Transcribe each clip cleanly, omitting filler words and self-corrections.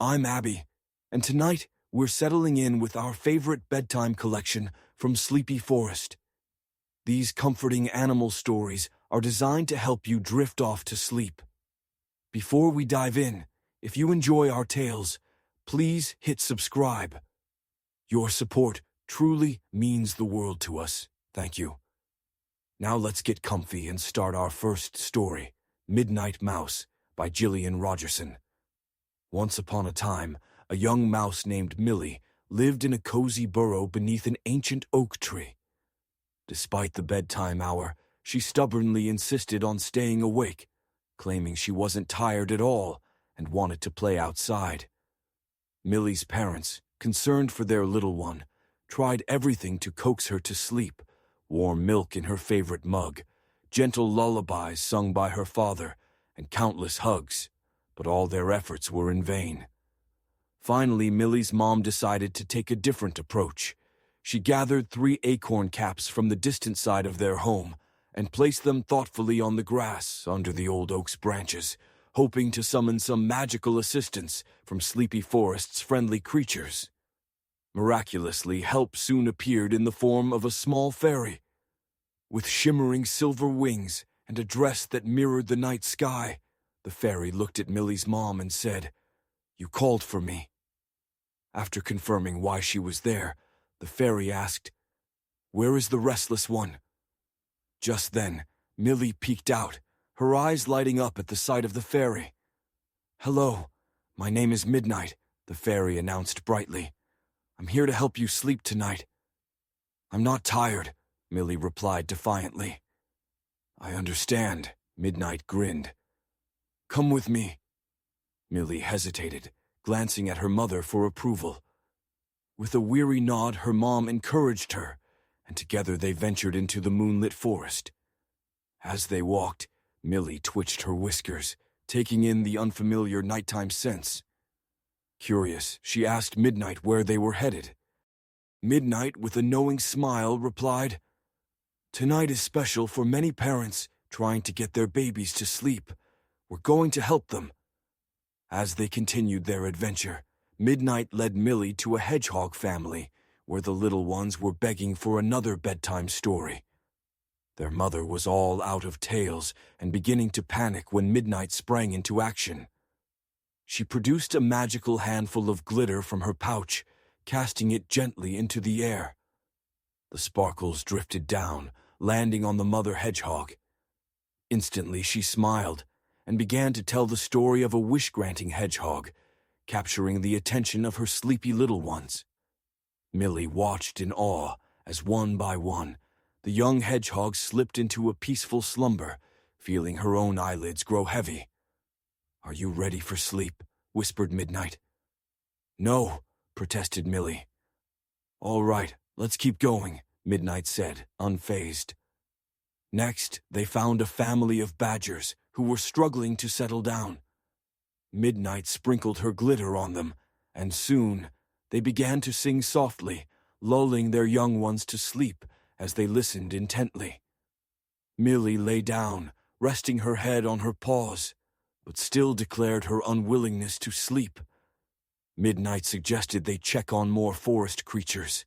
I'm Abby, and tonight we're settling in with our favorite bedtime collection from Sleepy Forest. These comforting animal stories are designed to help you drift off to sleep. Before we dive in, if you enjoy our tales, please hit subscribe. Your support truly means the world to us. Thank you. Now let's get comfy and start our first story, Midnight Mouse, by Gillian Rogerson. Once upon a time, a young mouse named Millie lived in a cozy burrow beneath an ancient oak tree. Despite the bedtime hour, she stubbornly insisted on staying awake, claiming she wasn't tired at all and wanted to play outside. Millie's parents, concerned for their little one, tried everything to coax her to sleep: warm milk in her favorite mug, gentle lullabies sung by her father, and countless hugs, but all their efforts were in vain. Finally, Millie's mom decided to take a different approach. She gathered 3 acorn caps from the distant side of their home and placed them thoughtfully on the grass under the old oak's branches, hoping to summon some magical assistance from Sleepy Forest's friendly creatures. Miraculously, help soon appeared in the form of a small fairy. With shimmering silver wings and a dress that mirrored the night sky, the fairy looked at Millie's mom and said, "You called for me." After confirming why she was there, the fairy asked, "Where is the restless one?" Just then, Millie peeked out, her eyes lighting up at the sight of the fairy. "Hello, my name is Midnight," the fairy announced brightly. "I'm here to help you sleep tonight." "I'm not tired," Millie replied defiantly. "I understand," Midnight grinned. "Come with me." Millie hesitated, glancing at her mother for approval. With a weary nod, her mom encouraged her, and together they ventured into the moonlit forest. As they walked, Millie twitched her whiskers, taking in the unfamiliar nighttime scents. Curious, she asked Midnight where they were headed. Midnight, with a knowing smile, replied, "Tonight is special for many parents trying to get their babies to sleep. We're going to help them." As they continued their adventure, Midnight led Millie to a hedgehog family where the little ones were begging for another bedtime story. Their mother was all out of tales and beginning to panic when Midnight sprang into action. She produced a magical handful of glitter from her pouch, casting it gently into the air. The sparkles drifted down, landing on the mother hedgehog. Instantly she smiled and began to tell the story of a wish-granting hedgehog, capturing the attention of her sleepy little ones. Millie watched in awe as one by one, the young hedgehog slipped into a peaceful slumber, feeling her own eyelids grow heavy. "Are you ready for sleep?" whispered Midnight. "No," protested Millie. "All right, let's keep going," Midnight said, unfazed. Next, they found a family of badgers who were struggling to settle down. Midnight sprinkled her glitter on them, and soon they began to sing softly, lulling their young ones to sleep as they listened intently. Millie lay down, resting her head on her paws, but still declared her unwillingness to sleep. Midnight suggested they check on more forest creatures.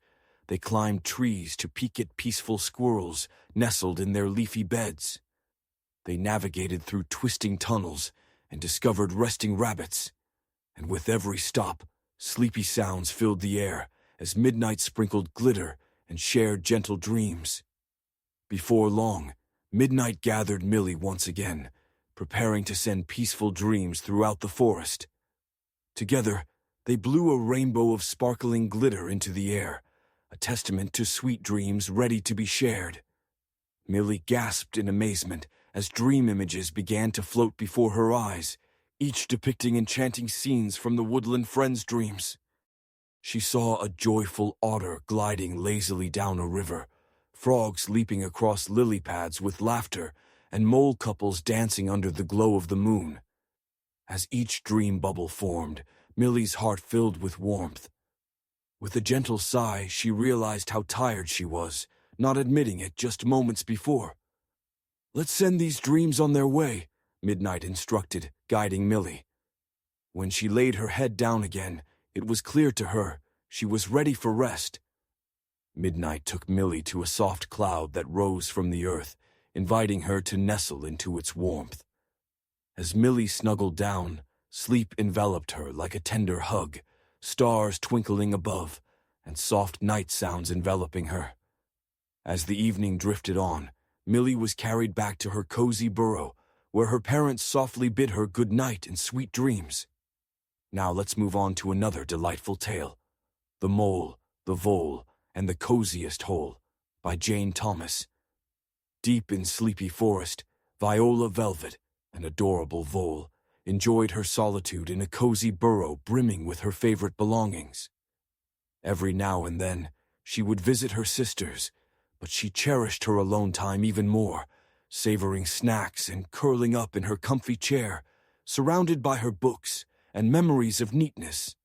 They climbed trees to peek at peaceful squirrels nestled in their leafy beds. They navigated through twisting tunnels and discovered resting rabbits. And with every stop, sleepy sounds filled the air as Midnight sprinkled glitter and shared gentle dreams. Before long, Midnight gathered Millie once again, preparing to send peaceful dreams throughout the forest. Together, they blew a rainbow of sparkling glitter into the air, a testament to sweet dreams ready to be shared. Millie gasped in amazement as dream images began to float before her eyes, each depicting enchanting scenes from the woodland friend's dreams. She saw a joyful otter gliding lazily down a river, frogs leaping across lily pads with laughter, and mole couples dancing under the glow of the moon. As each dream bubble formed, Millie's heart filled with warmth. With a gentle sigh, she realized how tired she was, not admitting it just moments before. "Let's send these dreams on their way," Midnight instructed, guiding Millie. When she laid her head down again, it was clear to her she was ready for rest. Midnight took Millie to a soft cloud that rose from the earth, inviting her to nestle into its warmth. As Millie snuggled down, sleep enveloped her like a tender hug, stars twinkling above, and soft night sounds enveloping her. As the evening drifted on, Millie was carried back to her cozy burrow, where her parents softly bid her good night and sweet dreams. Now let's move on to another delightful tale, The Mole, the Vole, and the Coziest Hole, by Jane Thomas. Deep in Sleepy Forest, Viola Velvet, an adorable vole, enjoyed her solitude in a cozy burrow brimming with her favorite belongings. Every now and then, she would visit her sisters, but she cherished her alone time even more, savoring snacks and curling up in her comfy chair, surrounded by her books and memories of neatness.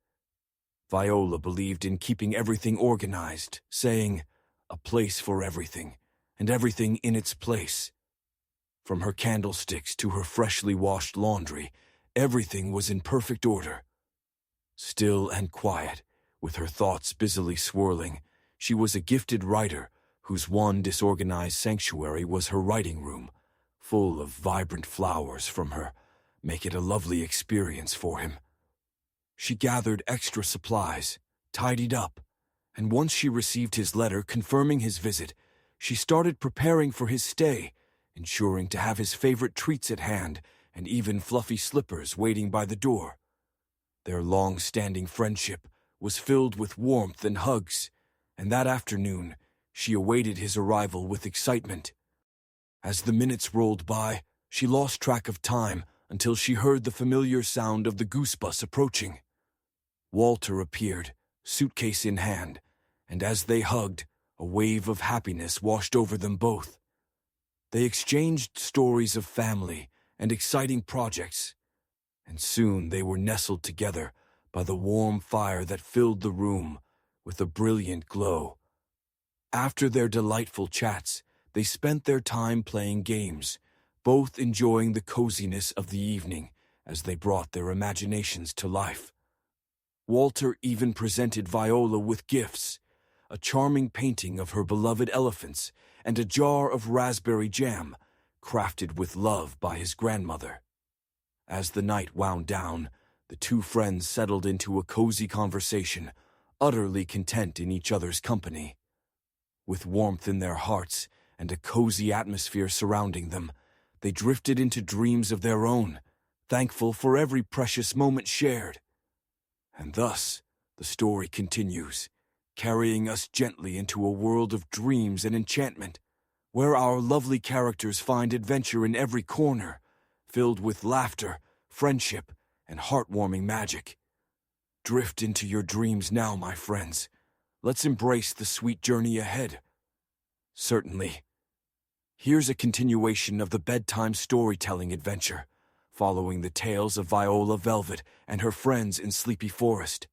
Viola believed in keeping everything organized, saying, "A place for everything, and everything in its place." From her candlesticks to her freshly washed laundry, everything was in perfect order. Still and quiet, with her thoughts busily swirling, she was a gifted writer whose one disorganized sanctuary was her writing room, full of vibrant flowers from her, make it a lovely experience for him. She gathered extra supplies, tidied up, and once she received his letter confirming his visit, she started preparing for his stay, ensuring to have his favorite treats at hand and even fluffy slippers waiting by the door. Their long-standing friendship was filled with warmth and hugs, and that afternoon she awaited his arrival with excitement. As the minutes rolled by, she lost track of time until she heard the familiar sound of the goose bus approaching. Walter appeared, suitcase in hand, and as they hugged, a wave of happiness washed over them both. They exchanged stories of family and exciting projects, and soon they were nestled together by the warm fire that filled the room with a brilliant glow. After their delightful chats, they spent their time playing games, both enjoying the coziness of the evening as they brought their imaginations to life. Walter even presented Viola with gifts, a charming painting of her beloved elephants and a jar of raspberry jam, crafted with love by his grandmother. As the night wound down, the two friends settled into a cozy conversation, utterly content in each other's company. With warmth in their hearts and a cozy atmosphere surrounding them, they drifted into dreams of their own, thankful for every precious moment shared. And thus, the story continues, carrying us gently into a world of dreams and enchantment, where our lovely characters find adventure in every corner, filled with laughter, friendship, and heartwarming magic. Drift into your dreams now, my friends. Let's embrace the sweet journey ahead. Certainly. Here's a continuation of the bedtime storytelling adventure, following the tales of Viola Velvet and her friends in Sleepy Forest.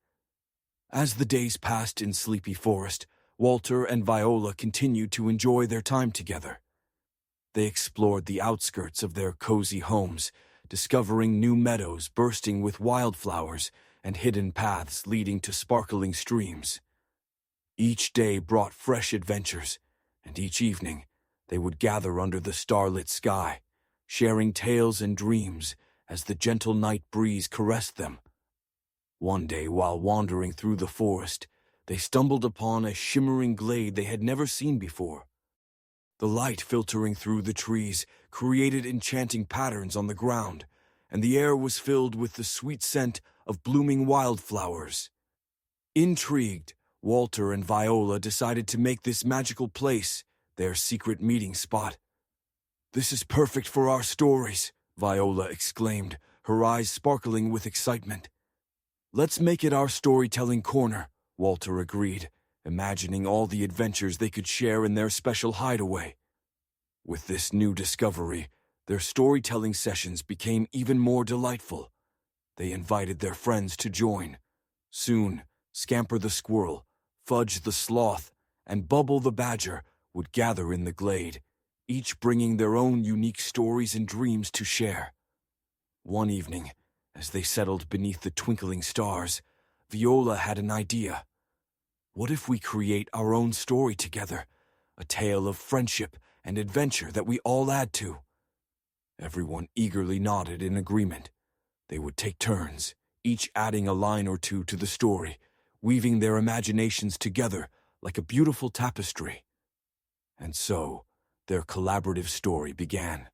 As the days passed in Sleepy Forest, Walter and Viola continued to enjoy their time together. They explored the outskirts of their cozy homes, discovering new meadows bursting with wildflowers and hidden paths leading to sparkling streams. Each day brought fresh adventures, and each evening they would gather under the starlit sky, sharing tales and dreams as the gentle night breeze caressed them. One day, while wandering through the forest, they stumbled upon a shimmering glade they had never seen before. The light filtering through the trees created enchanting patterns on the ground, and the air was filled with the sweet scent of blooming wildflowers. Intrigued, Walter and Viola decided to make this magical place their secret meeting spot. "This is perfect for our stories," Viola exclaimed, her eyes sparkling with excitement. "Let's make it our storytelling corner," Walter agreed, imagining all the adventures they could share in their special hideaway. With this new discovery, their storytelling sessions became even more delightful. They invited their friends to join. Soon, Scamper the squirrel, Fudge the sloth, and Bubble the badger would gather in the glade, each bringing their own unique stories and dreams to share. One evening, As they settled beneath the twinkling stars, Viola had an idea. What if we create our own story together, a tale of friendship and adventure that we all add to? Everyone eagerly nodded in agreement. They would take turns, each adding a line or two to the story, weaving their imaginations together like a beautiful tapestry. And so, their collaborative story began.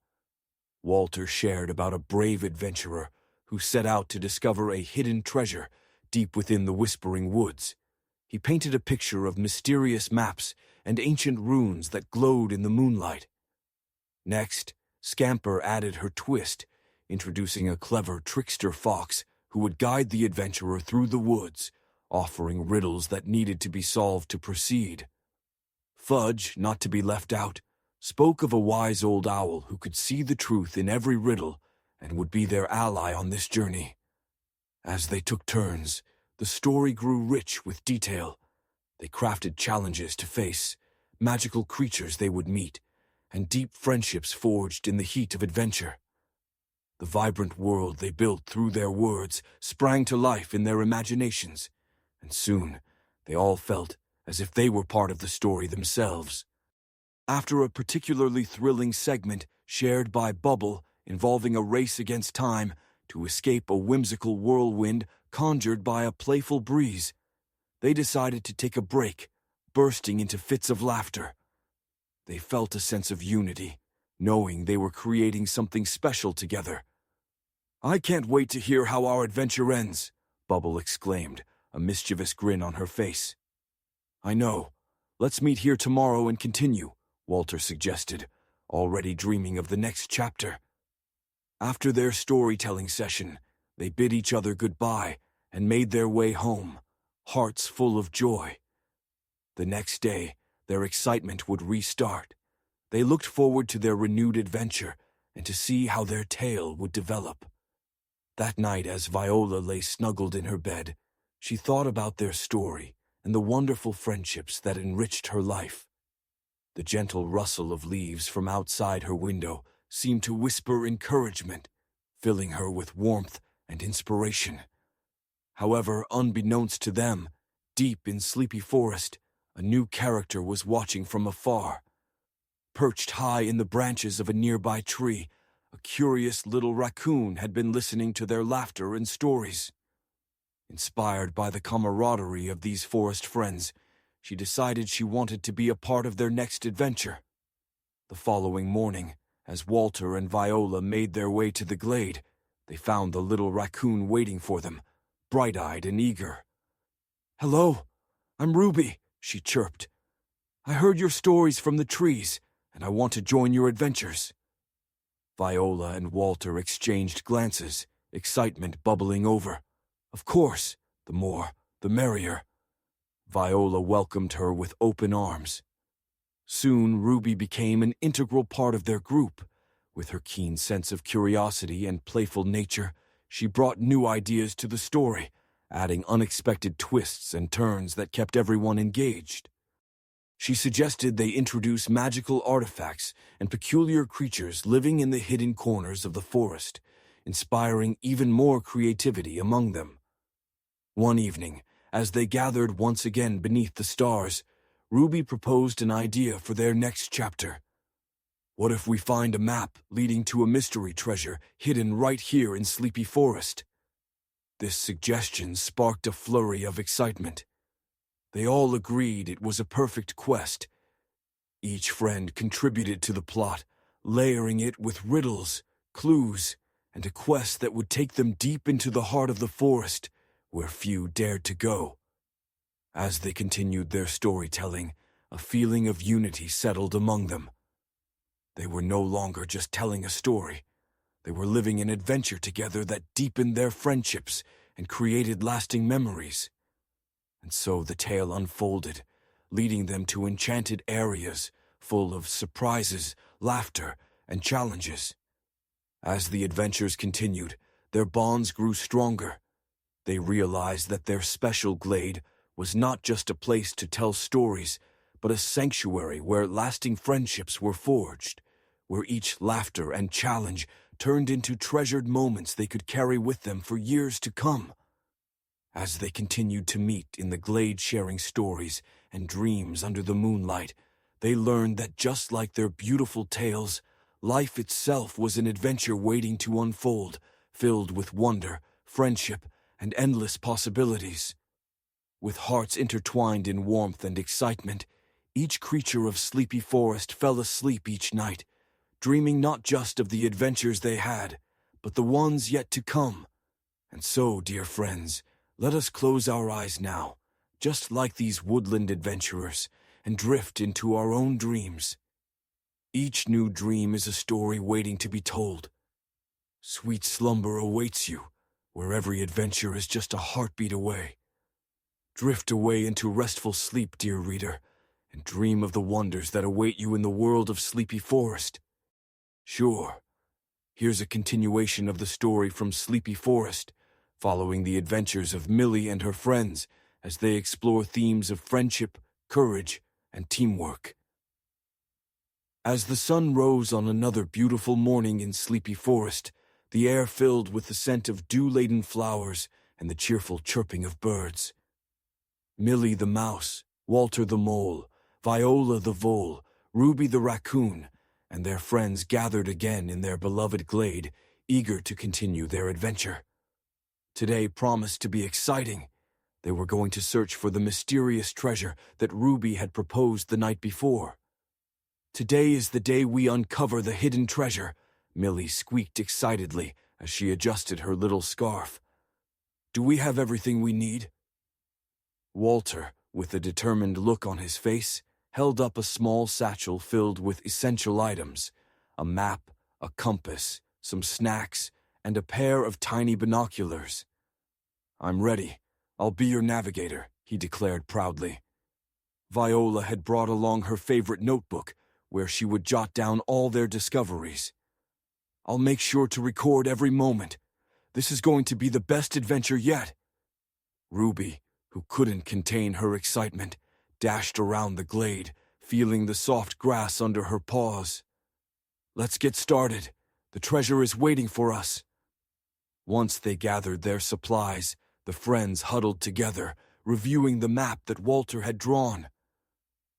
Walter shared about a brave adventurer who set out to discover a hidden treasure deep within the whispering woods. He painted a picture of mysterious maps and ancient runes that glowed in the moonlight. Next, Scamper added her twist, introducing a clever trickster fox who would guide the adventurer through the woods, offering riddles that needed to be solved to proceed. Fudge, not to be left out, spoke of a wise old owl who could see the truth in every riddle and would be their ally on this journey. As they took turns, the story grew rich with detail. They crafted challenges to face, magical creatures they would meet, and deep friendships forged in the heat of adventure. The vibrant world they built through their words sprang to life in their imaginations, and soon they all felt as if they were part of the story themselves. After a particularly thrilling segment shared by Bubble involving a race against time to escape a whimsical whirlwind conjured by a playful breeze, they decided to take a break, bursting into fits of laughter. They felt a sense of unity, knowing they were creating something special together. "I can't wait to hear how our adventure ends," Bubble exclaimed, a mischievous grin on her face. "I know. Let's meet here tomorrow and continue," Walter suggested, already dreaming of the next chapter. After their storytelling session, they bid each other goodbye and made their way home, hearts full of joy. The next day, their excitement would restart. They looked forward to their renewed adventure and to see how their tale would develop. That night, as Viola lay snuggled in her bed, she thought about their story and the wonderful friendships that enriched her life. The gentle rustle of leaves from outside her window seemed to whisper encouragement, filling her with warmth and inspiration. However, unbeknownst to them, deep in Sleepy Forest, a new character was watching from afar. Perched high in the branches of a nearby tree, a curious little raccoon had been listening to their laughter and stories. Inspired by the camaraderie of these forest friends, she decided she wanted to be a part of their next adventure. The following morning, as Walter and Viola made their way to the glade, they found the little raccoon waiting for them, bright-eyed and eager. "Hello, I'm Ruby," she chirped. "I heard your stories from the trees, and I want to join your adventures." Viola and Walter exchanged glances, excitement bubbling over. Of course, the more, the merrier. Viola welcomed her with open arms. Soon, Ruby became an integral part of their group. With her keen sense of curiosity and playful nature, she brought new ideas to the story, adding unexpected twists and turns that kept everyone engaged. She suggested they introduce magical artifacts and peculiar creatures living in the hidden corners of the forest, inspiring even more creativity among them. One evening, as they gathered once again beneath the stars, Ruby proposed an idea for their next chapter. "What if we find a map leading to a mystery treasure hidden right here in Sleepy Forest?" This suggestion sparked a flurry of excitement. They all agreed it was a perfect quest. Each friend contributed to the plot, layering it with riddles, clues, and a quest that would take them deep into the heart of the forest, where few dared to go. As they continued their storytelling, a feeling of unity settled among them. They were no longer just telling a story. They were living an adventure together that deepened their friendships and created lasting memories. And so the tale unfolded, leading them to enchanted areas full of surprises, laughter, and challenges. As the adventures continued, their bonds grew stronger. They realized that their special glade was not just a place to tell stories, but a sanctuary where lasting friendships were forged, where each laughter and challenge turned into treasured moments they could carry with them for years to come. As they continued to meet in the glade sharing stories and dreams under the moonlight, they learned that just like their beautiful tales, life itself was an adventure waiting to unfold, filled with wonder, friendship, and endless possibilities. With hearts intertwined in warmth and excitement, each creature of Sleepy Forest fell asleep each night, dreaming not just of the adventures they had, but the ones yet to come. And so, dear friends, let us close our eyes now, just like these woodland adventurers, and drift into our own dreams. Each new dream is a story waiting to be told. Sweet slumber awaits you, where every adventure is just a heartbeat away. Drift away into restful sleep, dear reader, and dream of the wonders that await you in the world of Sleepy Forest. Sure, here's a continuation of the story from Sleepy Forest, following the adventures of Millie and her friends as they explore themes of friendship, courage, and teamwork. As the sun rose on another beautiful morning in Sleepy Forest, the air filled with the scent of dew-laden flowers and the cheerful chirping of birds. Millie the mouse, Walter the mole, Viola the vole, Ruby the raccoon, and their friends gathered again in their beloved glade, eager to continue their adventure. Today promised to be exciting. They were going to search for the mysterious treasure that Ruby had proposed the night before. Today is the day we uncover the hidden treasure, Millie squeaked excitedly as she adjusted her little scarf. Do we have everything we need? Walter, with a determined look on his face, held up a small satchel filled with essential items, a map, a compass, some snacks, and a pair of tiny binoculars. I'm ready. I'll be your navigator, he declared proudly. Viola had brought along her favorite notebook, where she would jot down all their discoveries. I'll make sure to record every moment. This is going to be the best adventure yet. Ruby, who couldn't contain her excitement, dashed around the glade, feeling the soft grass under her paws. Let's get started. The treasure is waiting for us. Once they gathered their supplies, the friends huddled together, reviewing the map that Walter had drawn.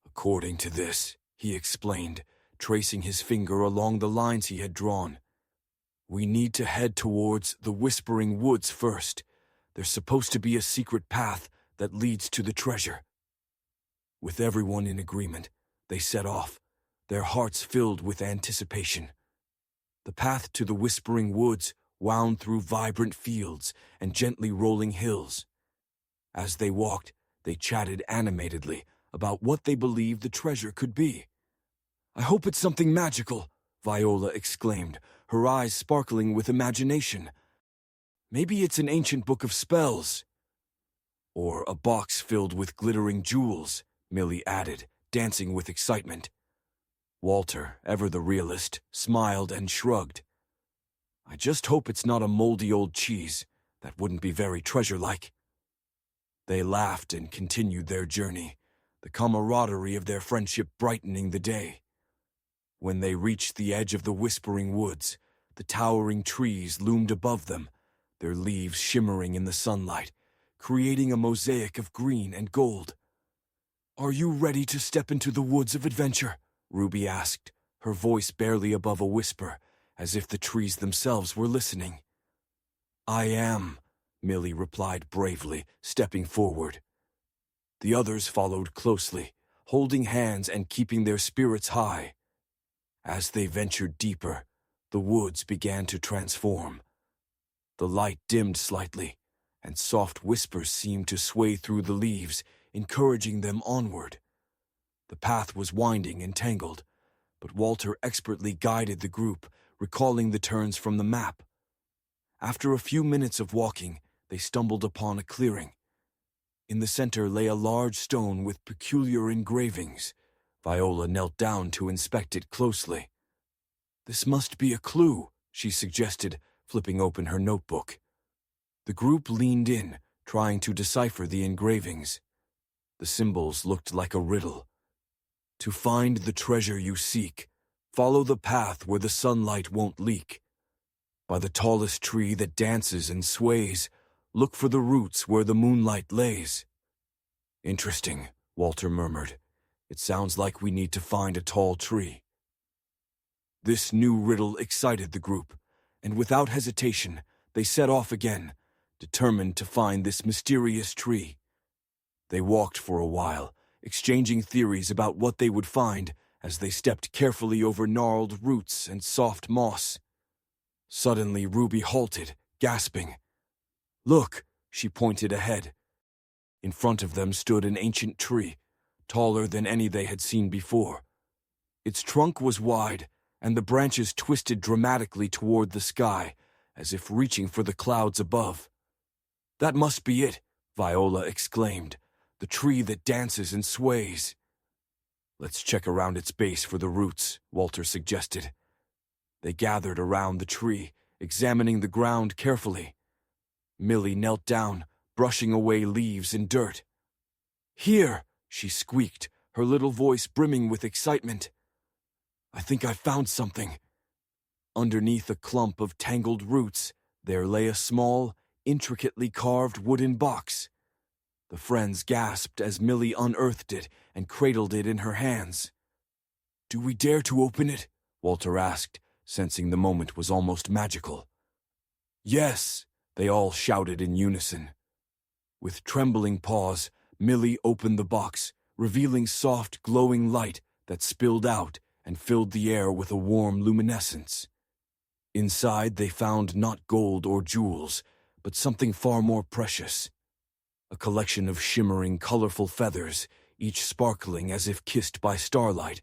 According to this, he explained, tracing his finger along the lines he had drawn, we need to head towards the Whispering Woods first. There's supposed to be a secret path that leads to the treasure. With everyone in agreement, they set off, their hearts filled with anticipation. The path to the Whispering Woods wound through vibrant fields and gently rolling hills. As they walked, they chatted animatedly about what they believed the treasure could be. I hope it's something magical, Viola exclaimed, her eyes sparkling with imagination. Maybe it's an ancient book of spells. Or a box filled with glittering jewels, Millie added, dancing with excitement. Walter, ever the realist, smiled and shrugged. I just hope it's not a moldy old cheese. That wouldn't be very treasure-like. They laughed and continued their journey, the camaraderie of their friendship brightening the day. When they reached the edge of the Whispering Woods, the towering trees loomed above them, their leaves shimmering in the sunlight, creating a mosaic of green and gold. Are you ready to step into the woods of adventure? Ruby asked, her voice barely above a whisper, as if the trees themselves were listening. I am, Millie replied bravely, stepping forward. The others followed closely, holding hands and keeping their spirits high. As they ventured deeper, the woods began to transform. The light dimmed slightly, and soft whispers seemed to sway through the leaves, encouraging them onward. The path was winding and tangled, but Walter expertly guided the group, recalling the turns from the map. After a few minutes of walking, they stumbled upon a clearing. In the center lay a large stone with peculiar engravings. Viola knelt down to inspect it closely. This must be a clue, she suggested, flipping open her notebook. The group leaned in, trying to decipher the engravings. The symbols looked like a riddle. To find the treasure you seek, follow the path where the sunlight won't leak. By the tallest tree that dances and sways, look for the roots where the moonlight lays. Interesting, Walter murmured. It sounds like we need to find a tall tree. This new riddle excited the group, and without hesitation, they set off again, determined to find this mysterious tree. They walked for a while, exchanging theories about what they would find as they stepped carefully over gnarled roots and soft moss. Suddenly, Ruby halted, gasping. "Look," she pointed ahead. In front of them stood an ancient tree, taller than any they had seen before. Its trunk was wide, and the branches twisted dramatically toward the sky, as if reaching for the clouds above. "That must be it," Viola exclaimed, "the tree that dances and sways." "Let's check around its base for the roots," Walter suggested. They gathered around the tree, examining the ground carefully. Millie knelt down, brushing away leaves and dirt. "Here!" she squeaked, her little voice brimming with excitement. "I think I found something." Underneath a clump of tangled roots, there lay a small, intricately carved wooden box. The friends gasped as Millie unearthed it and cradled it in her hands. "Do we dare to open it?" Walter asked, sensing the moment was almost magical. "Yes!" they all shouted in unison. With trembling paws, Millie opened the box, revealing soft, glowing light that spilled out and filled the air with a warm luminescence. Inside they found not gold or jewels, but something far more precious. A collection of shimmering, colorful feathers, each sparkling as if kissed by starlight.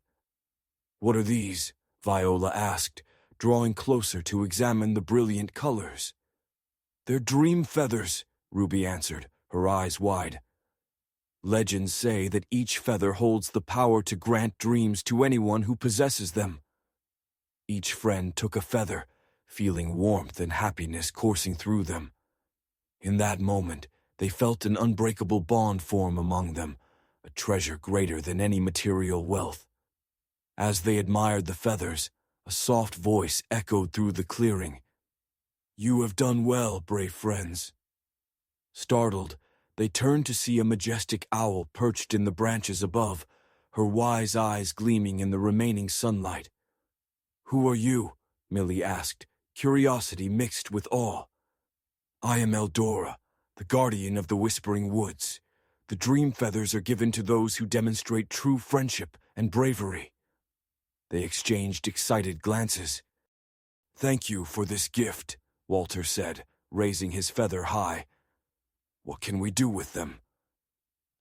"What are these?" Viola asked, drawing closer to examine the brilliant colors. "They're dream feathers," Ruby answered, her eyes wide. Legends say that each feather holds the power to grant dreams to anyone who possesses them. Each friend took a feather, feeling warmth and happiness coursing through them. In that moment, they felt an unbreakable bond form among them, a treasure greater than any material wealth. As they admired the feathers, a soft voice echoed through the clearing. "You have done well, brave friends." Startled, they turned to see a majestic owl perched in the branches above, her wise eyes gleaming in the remaining sunlight. "Who are you?" Millie asked, curiosity mixed with awe. "I am Eldora, the guardian of the Whispering Woods. The dream feathers are given to those who demonstrate true friendship and bravery." They exchanged excited glances. "Thank you for this gift," Walter said, raising his feather high. "What can we do with them?"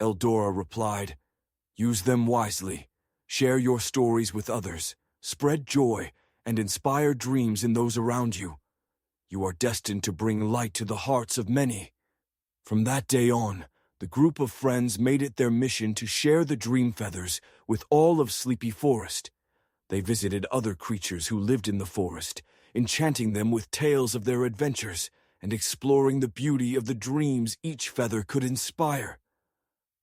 Eldora replied, "Use them wisely. Share your stories with others. Spread joy and inspire dreams in those around you. You are destined to bring light to the hearts of many." From that day on, the group of friends made it their mission to share the dream feathers with all of Sleepy Forest. They visited other creatures who lived in the forest, enchanting them with tales of their adventures and exploring the beauty of the dreams each feather could inspire.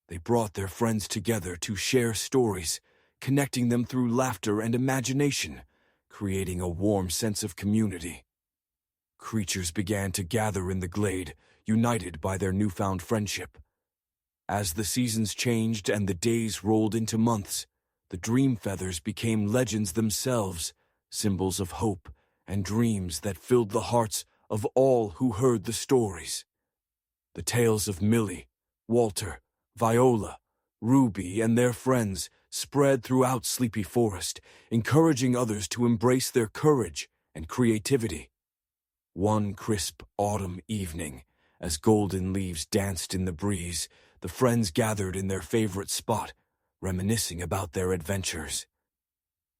They brought their friends together to share stories, connecting them through laughter and imagination, creating a warm sense of community. Creatures began to gather in the glade, united by their newfound friendship. As the seasons changed and the days rolled into months, the dream feathers became legends themselves, symbols of hope and dreams that filled the hearts of all who heard the stories. The tales of Millie, Walter, Viola, Ruby, and their friends spread throughout Sleepy Forest, encouraging others to embrace their courage and creativity. One crisp autumn evening, as golden leaves danced in the breeze, the friends gathered in their favorite spot, reminiscing about their adventures.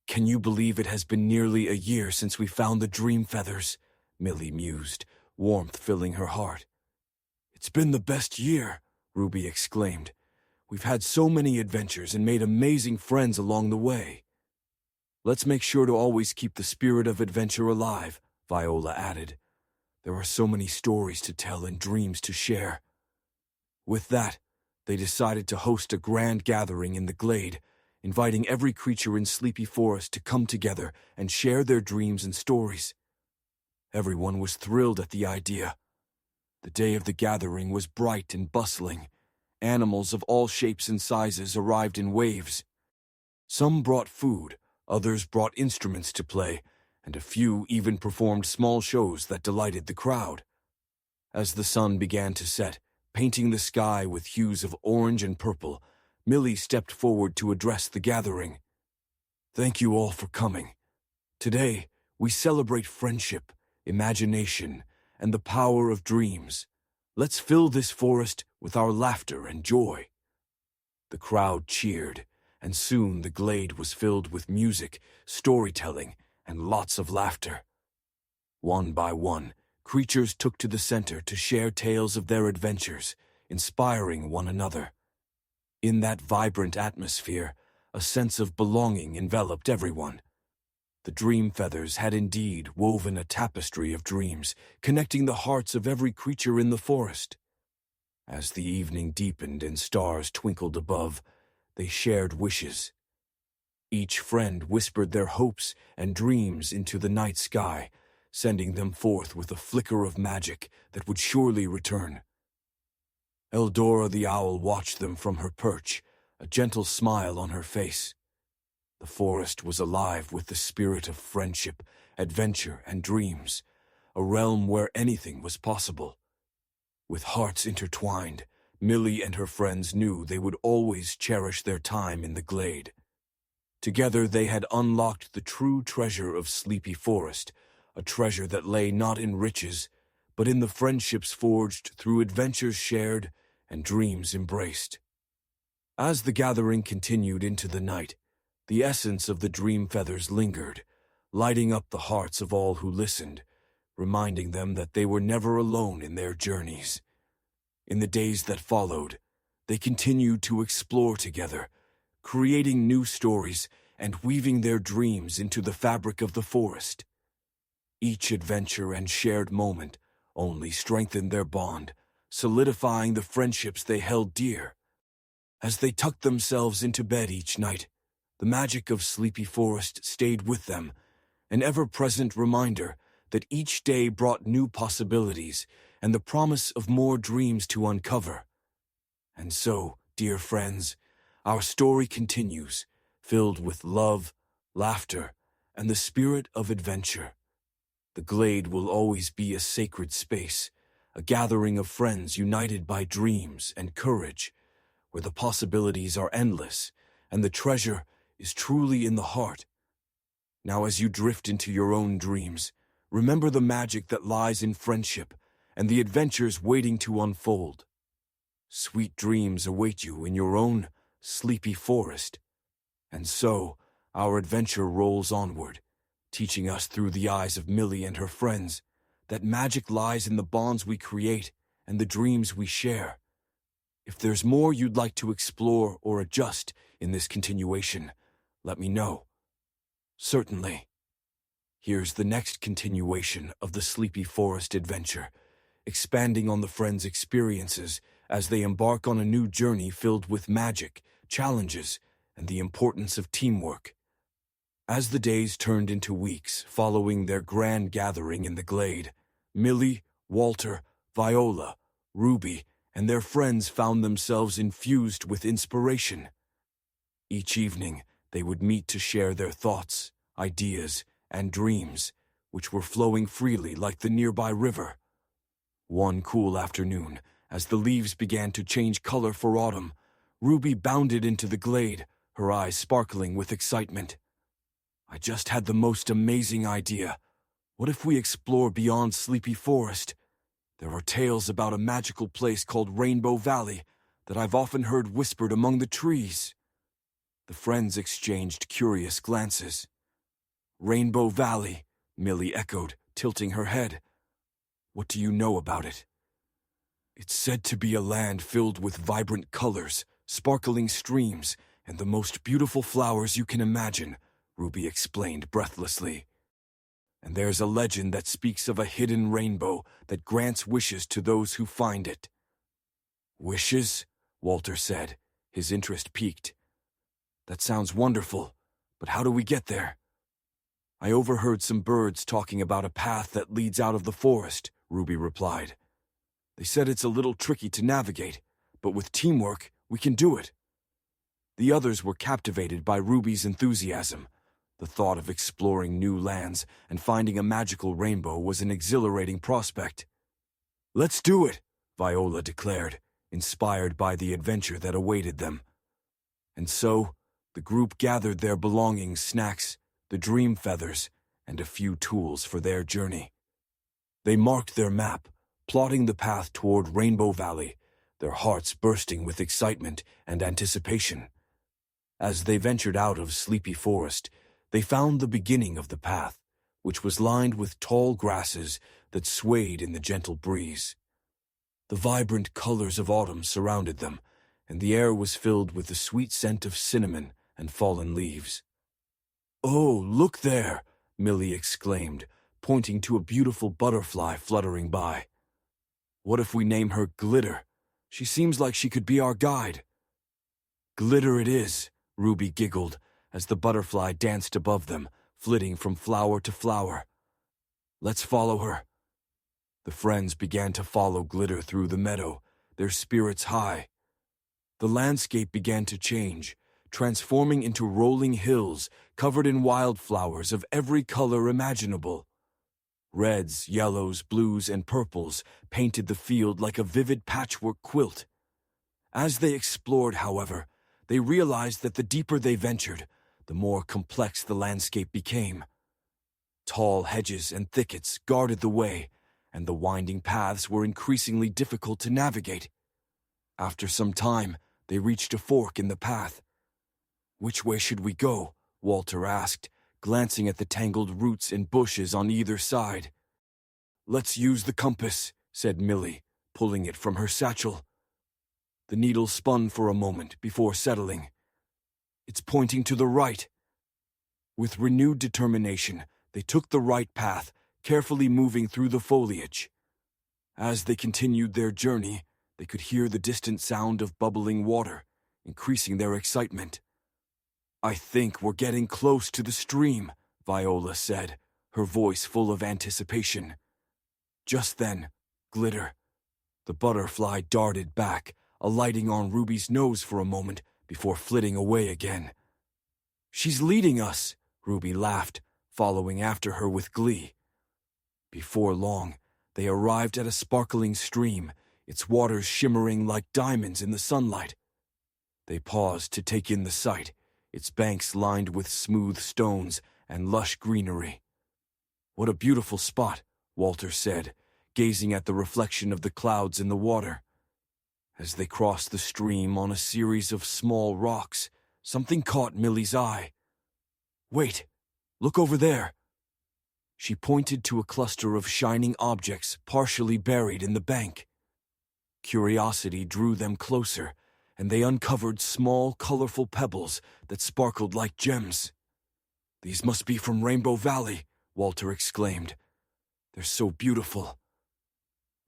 "Can you believe it has been nearly a year since we found the dream feathers?" Millie mused, warmth filling her heart. "It's been the best year," Ruby exclaimed. "We've had so many adventures and made amazing friends along the way." "Let's make sure to always keep the spirit of adventure alive," Viola added. "There are so many stories to tell and dreams to share." With that, they decided to host a grand gathering in the glade, inviting every creature in Sleepy Forest to come together and share their dreams and stories. Everyone was thrilled at the idea. The day of the gathering was bright and bustling. Animals of all shapes and sizes arrived in waves. Some brought food, others brought instruments to play, and a few even performed small shows that delighted the crowd. As the sun began to set, painting the sky with hues of orange and purple, Millie stepped forward to address the gathering. "Thank you all for coming. Today, we celebrate friendship, imagination, and the power of dreams. Let's fill this forest with our laughter and joy." The crowd cheered, and soon the glade was filled with music, storytelling, and lots of laughter. One by one, creatures took to the center to share tales of their adventures, inspiring one another. In that vibrant atmosphere, a sense of belonging enveloped everyone. The dream feathers had indeed woven a tapestry of dreams, connecting the hearts of every creature in the forest. As the evening deepened and stars twinkled above, they shared wishes. Each friend whispered their hopes and dreams into the night sky, sending them forth with a flicker of magic that would surely return. Eldora the owl watched them from her perch, a gentle smile on her face. The forest was alive with the spirit of friendship, adventure, and dreams, a realm where anything was possible. With hearts intertwined, Millie and her friends knew they would always cherish their time in the glade. Together they had unlocked the true treasure of Sleepy Forest, a treasure that lay not in riches, but in the friendships forged through adventures shared and dreams embraced. As the gathering continued into the night, the essence of the dream feathers lingered, lighting up the hearts of all who listened, reminding them that they were never alone in their journeys. In the days that followed, they continued to explore together, creating new stories and weaving their dreams into the fabric of the forest. Each adventure and shared moment only strengthened their bond, solidifying the friendships they held dear. As they tucked themselves into bed each night, the magic of Sleepy Forest stayed with them, an ever-present reminder that each day brought new possibilities and the promise of more dreams to uncover. And so, dear friends, our story continues, filled with love, laughter, and the spirit of adventure. The glade will always be a sacred space, a gathering of friends united by dreams and courage, where the possibilities are endless and the treasure is truly in the heart. Now, as you drift into your own dreams, remember the magic that lies in friendship and the adventures waiting to unfold. Sweet dreams await you in your own Sleepy Forest. And so, our adventure rolls onward, teaching us through the eyes of Millie and her friends that magic lies in the bonds we create and the dreams we share. If there's more you'd like to explore or adjust in this continuation, let me know. Certainly. Here's the next continuation of the Sleepy Forest adventure, expanding on the friends' experiences as they embark on a new journey filled with magic, challenges, and the importance of teamwork. As the days turned into weeks following their grand gathering in the glade, Millie, Walter, Viola, Ruby, and their friends found themselves infused with inspiration. Each evening, they would meet to share their thoughts, ideas, and dreams, which were flowing freely like the nearby river. One cool afternoon, as the leaves began to change color for autumn, Ruby bounded into the glade, her eyes sparkling with excitement. "I just had the most amazing idea. What if we explore beyond Sleepy Forest? There are tales about a magical place called Rainbow Valley that I've often heard whispered among the trees." The friends exchanged curious glances. "Rainbow Valley," Millie echoed, tilting her head. "What do you know about it?" "It's said to be a land filled with vibrant colors, sparkling streams, and the most beautiful flowers you can imagine," Ruby explained breathlessly. "And there's a legend that speaks of a hidden rainbow that grants wishes to those who find it." "Wishes?" Walter said, his interest piqued. "That sounds wonderful, but how do we get there?" I overheard some birds talking about a path that leads out of the forest, Ruby replied. They said it's a little tricky to navigate, but with teamwork, we can do it. The others were captivated by Ruby's enthusiasm. The thought of exploring new lands and finding a magical rainbow was an exhilarating prospect. Let's do it, Viola declared, inspired by the adventure that awaited them. And so, the group gathered their belongings, snacks, the dream feathers, and a few tools for their journey. They marked their map, plotting the path toward Rainbow Valley, their hearts bursting with excitement and anticipation. As they ventured out of Sleepy Forest, they found the beginning of the path, which was lined with tall grasses that swayed in the gentle breeze. The vibrant colors of autumn surrounded them, and the air was filled with the sweet scent of cinnamon and fallen leaves. "Oh, look there!" Millie exclaimed, pointing to a beautiful butterfly fluttering by. "What if we name her Glitter? She seems like she could be our guide." "Glitter it is," Ruby giggled as the butterfly danced above them, flitting from flower to flower. "Let's follow her." The friends began to follow Glitter through the meadow, their spirits high. The landscape began to change, transforming into rolling hills covered in wildflowers of every color imaginable. Reds, yellows, blues, and purples painted the field like a vivid patchwork quilt. As they explored, however, they realized that the deeper they ventured, the more complex the landscape became. Tall hedges and thickets guarded the way, and the winding paths were increasingly difficult to navigate. After some time, they reached a fork in the path. "Which way should we go?" Walter asked, glancing at the tangled roots and bushes on either side. "Let's use the compass," said Millie, pulling it from her satchel. The needle spun for a moment before settling. "It's pointing to the right." With renewed determination, they took the right path, carefully moving through the foliage. As they continued their journey, they could hear the distant sound of bubbling water, increasing their excitement. "I think we're getting close to the stream," Viola said, her voice full of anticipation. Just then, Glitter, the butterfly, darted back, alighting on Ruby's nose for a moment before flitting away again. "She's leading us," Ruby laughed, following after her with glee. Before long, they arrived at a sparkling stream, its waters shimmering like diamonds in the sunlight. They paused to take in the sight, its banks lined with smooth stones and lush greenery. "What a beautiful spot," Walter said, gazing at the reflection of the clouds in the water. As they crossed the stream on a series of small rocks, something caught Millie's eye. "Wait, look over there." She pointed to a cluster of shining objects partially buried in the bank. Curiosity drew them closer, and they uncovered small, colorful pebbles that sparkled like gems. "These must be from Rainbow Valley," Walter exclaimed. "They're so beautiful."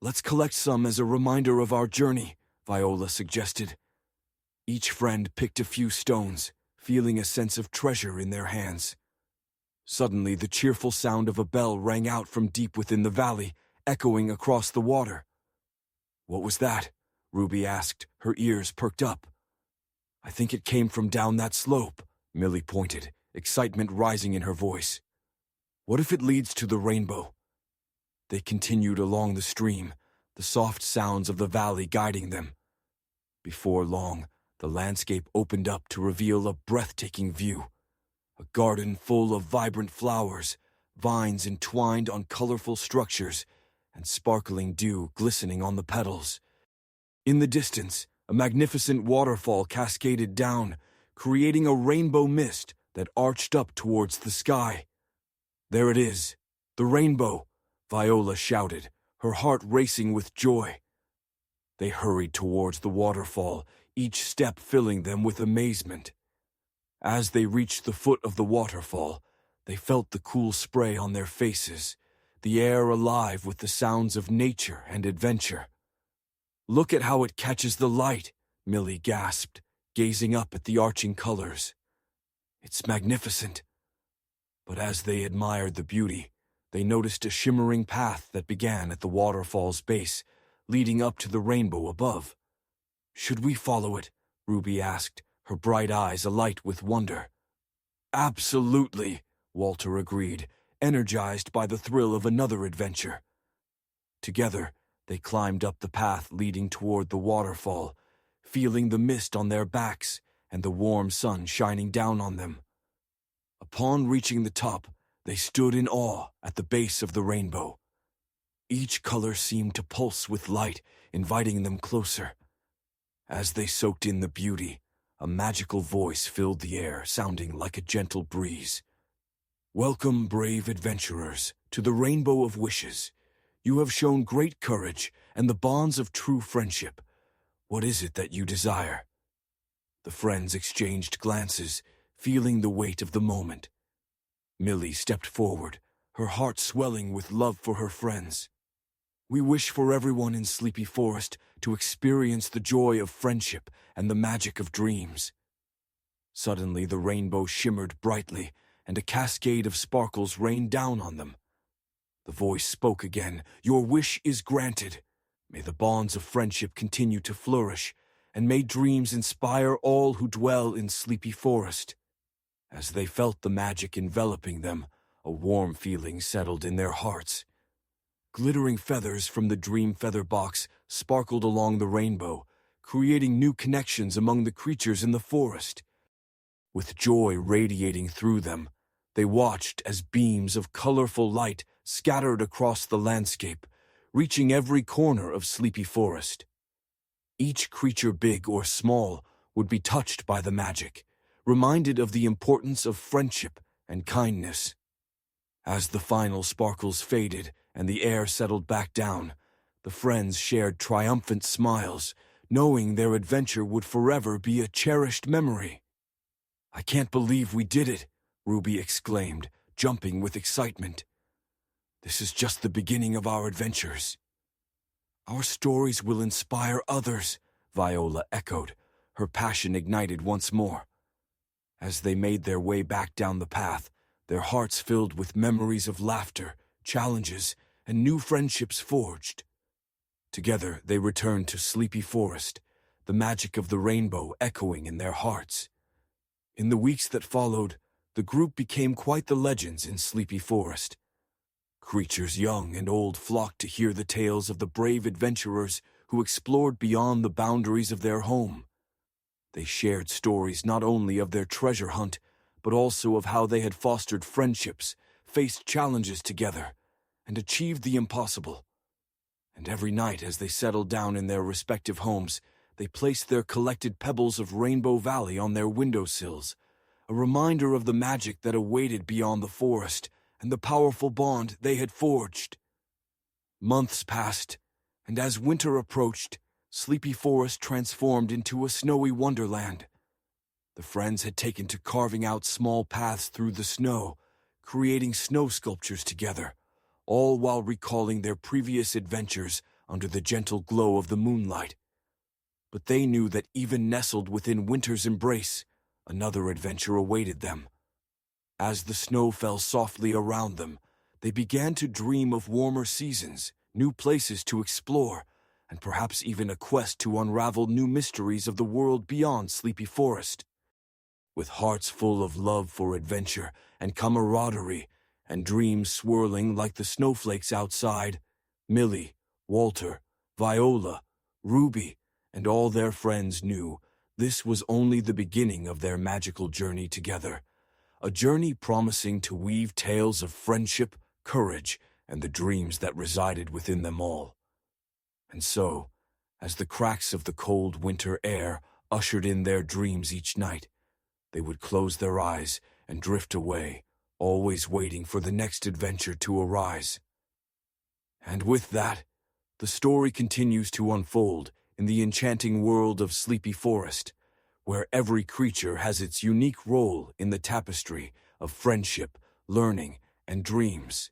"Let's collect some as a reminder of our journey," Viola suggested. Each friend picked a few stones, feeling a sense of treasure in their hands. Suddenly, the cheerful sound of a bell rang out from deep within the valley, echoing across the water. "What was that?" Ruby asked, her ears perked up. "I think it came from down that slope," Millie pointed, excitement rising in her voice. "What if it leads to the rainbow?" They continued along the stream, the soft sounds of the valley guiding them. Before long, the landscape opened up to reveal a breathtaking view. A garden full of vibrant flowers, vines entwined on colorful structures, and sparkling dew glistening on the petals. In the distance, a magnificent waterfall cascaded down, creating a rainbow mist that arched up towards the sky. "There it is, the rainbow," Viola shouted, her heart racing with joy. They hurried towards the waterfall, each step filling them with amazement. As they reached the foot of the waterfall, they felt the cool spray on their faces, the air alive with the sounds of nature and adventure. "Look at how it catches the light," Millie gasped, gazing up at the arching colors. "It's magnificent." But as they admired the beauty, they noticed a shimmering path that began at the waterfall's base, leading up to the rainbow above. "Should we follow it?" Ruby asked, her bright eyes alight with wonder. "Absolutely," Walter agreed, energized by the thrill of another adventure. Together, they climbed up the path leading toward the waterfall, feeling the mist on their backs and the warm sun shining down on them. Upon reaching the top, they stood in awe at the base of the rainbow. Each color seemed to pulse with light, inviting them closer. As they soaked in the beauty, a magical voice filled the air, sounding like a gentle breeze. "Welcome, brave adventurers, to the Rainbow of Wishes. You have shown great courage and the bonds of true friendship. What is it that you desire?" The friends exchanged glances, feeling the weight of the moment. Millie stepped forward, her heart swelling with love for her friends. "We wish for everyone in Sleepy Forest to experience the joy of friendship and the magic of dreams." Suddenly the rainbow shimmered brightly, and a cascade of sparkles rained down on them. The voice spoke again. "Your wish is granted. May the bonds of friendship continue to flourish, and may dreams inspire all who dwell in Sleepy Forest." As they felt the magic enveloping them, a warm feeling settled in their hearts. Glittering feathers from the dream feather box sparkled along the rainbow, creating new connections among the creatures in the forest. With joy radiating through them, they watched as beams of colorful light scattered across the landscape, reaching every corner of Sleepy Forest. Each creature, big or small, would be touched by the magic, reminded of the importance of friendship and kindness. As the final sparkles faded and the air settled back down, the friends shared triumphant smiles, knowing their adventure would forever be a cherished memory. "I can't believe we did it," Ruby exclaimed, jumping with excitement. "This is just the beginning of our adventures." "Our stories will inspire others," Viola echoed, her passion ignited once more. As they made their way back down the path, their hearts filled with memories of laughter, challenges, and new friendships forged. Together they returned to Sleepy Forest, the magic of the rainbow echoing in their hearts. In the weeks that followed, the group became quite the legends in Sleepy Forest. Creatures young and old flocked to hear the tales of the brave adventurers who explored beyond the boundaries of their home. They shared stories not only of their treasure hunt, but also of how they had fostered friendships, faced challenges together, and achieved the impossible. And every night as they settled down in their respective homes, they placed their collected pebbles of Rainbow Valley on their windowsills, a reminder of the magic that awaited beyond the forest and the powerful bond they had forged. Months passed, and as winter approached, Sleepy Forest transformed into a snowy wonderland. The friends had taken to carving out small paths through the snow, creating snow sculptures together, all while recalling their previous adventures under the gentle glow of the moonlight. But they knew that even nestled within winter's embrace, another adventure awaited them. As the snow fell softly around them, they began to dream of warmer seasons, new places to explore, and perhaps even a quest to unravel new mysteries of the world beyond Sleepy Forest. With hearts full of love for adventure and camaraderie, and dreams swirling like the snowflakes outside, Millie, Walter, Viola, Ruby, and all their friends knew this was only the beginning of their magical journey together, a journey promising to weave tales of friendship, courage, and the dreams that resided within them all. And so, as the cracks of the cold winter air ushered in their dreams each night, they would close their eyes and drift away, always waiting for the next adventure to arise. And with that, the story continues to unfold in the enchanting world of Sleepy Forest, where every creature has its unique role in the tapestry of friendship, learning, and dreams.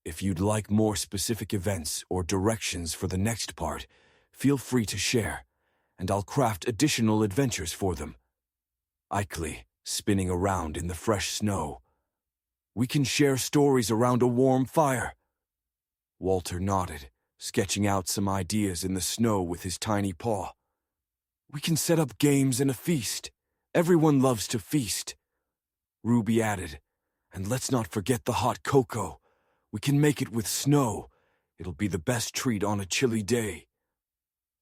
If you'd like more specific events or directions for the next part, feel free to share, and I'll craft additional adventures for them. Icely, spinning around in the fresh snow. We can share stories around a warm fire." Walter nodded, sketching out some ideas in the snow with his tiny paw. "We can set up games and a feast. Everyone loves to feast," Ruby added. "And let's not forget the hot cocoa. We can make it with snow. It'll be the best treat on a chilly day."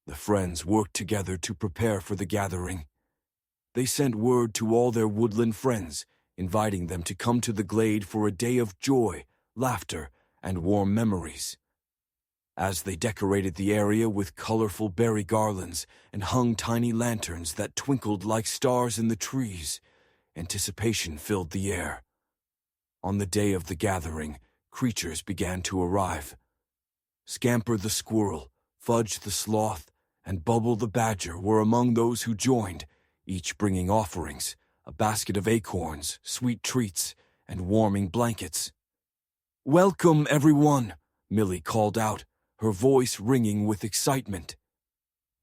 The friends worked together to prepare for the gathering. They sent word to all their woodland friends, inviting them to come to the glade for a day of joy, laughter, and warm memories. As they decorated the area with colorful berry garlands and hung tiny lanterns that twinkled like stars in the trees, anticipation filled the air. On the day of the gathering, creatures began to arrive. Scamper the squirrel, Fudge the sloth, and Bubble the badger were among those who joined, each bringing offerings, a basket of acorns, sweet treats, and warming blankets. "Welcome, everyone," Millie called out, her voice ringing with excitement.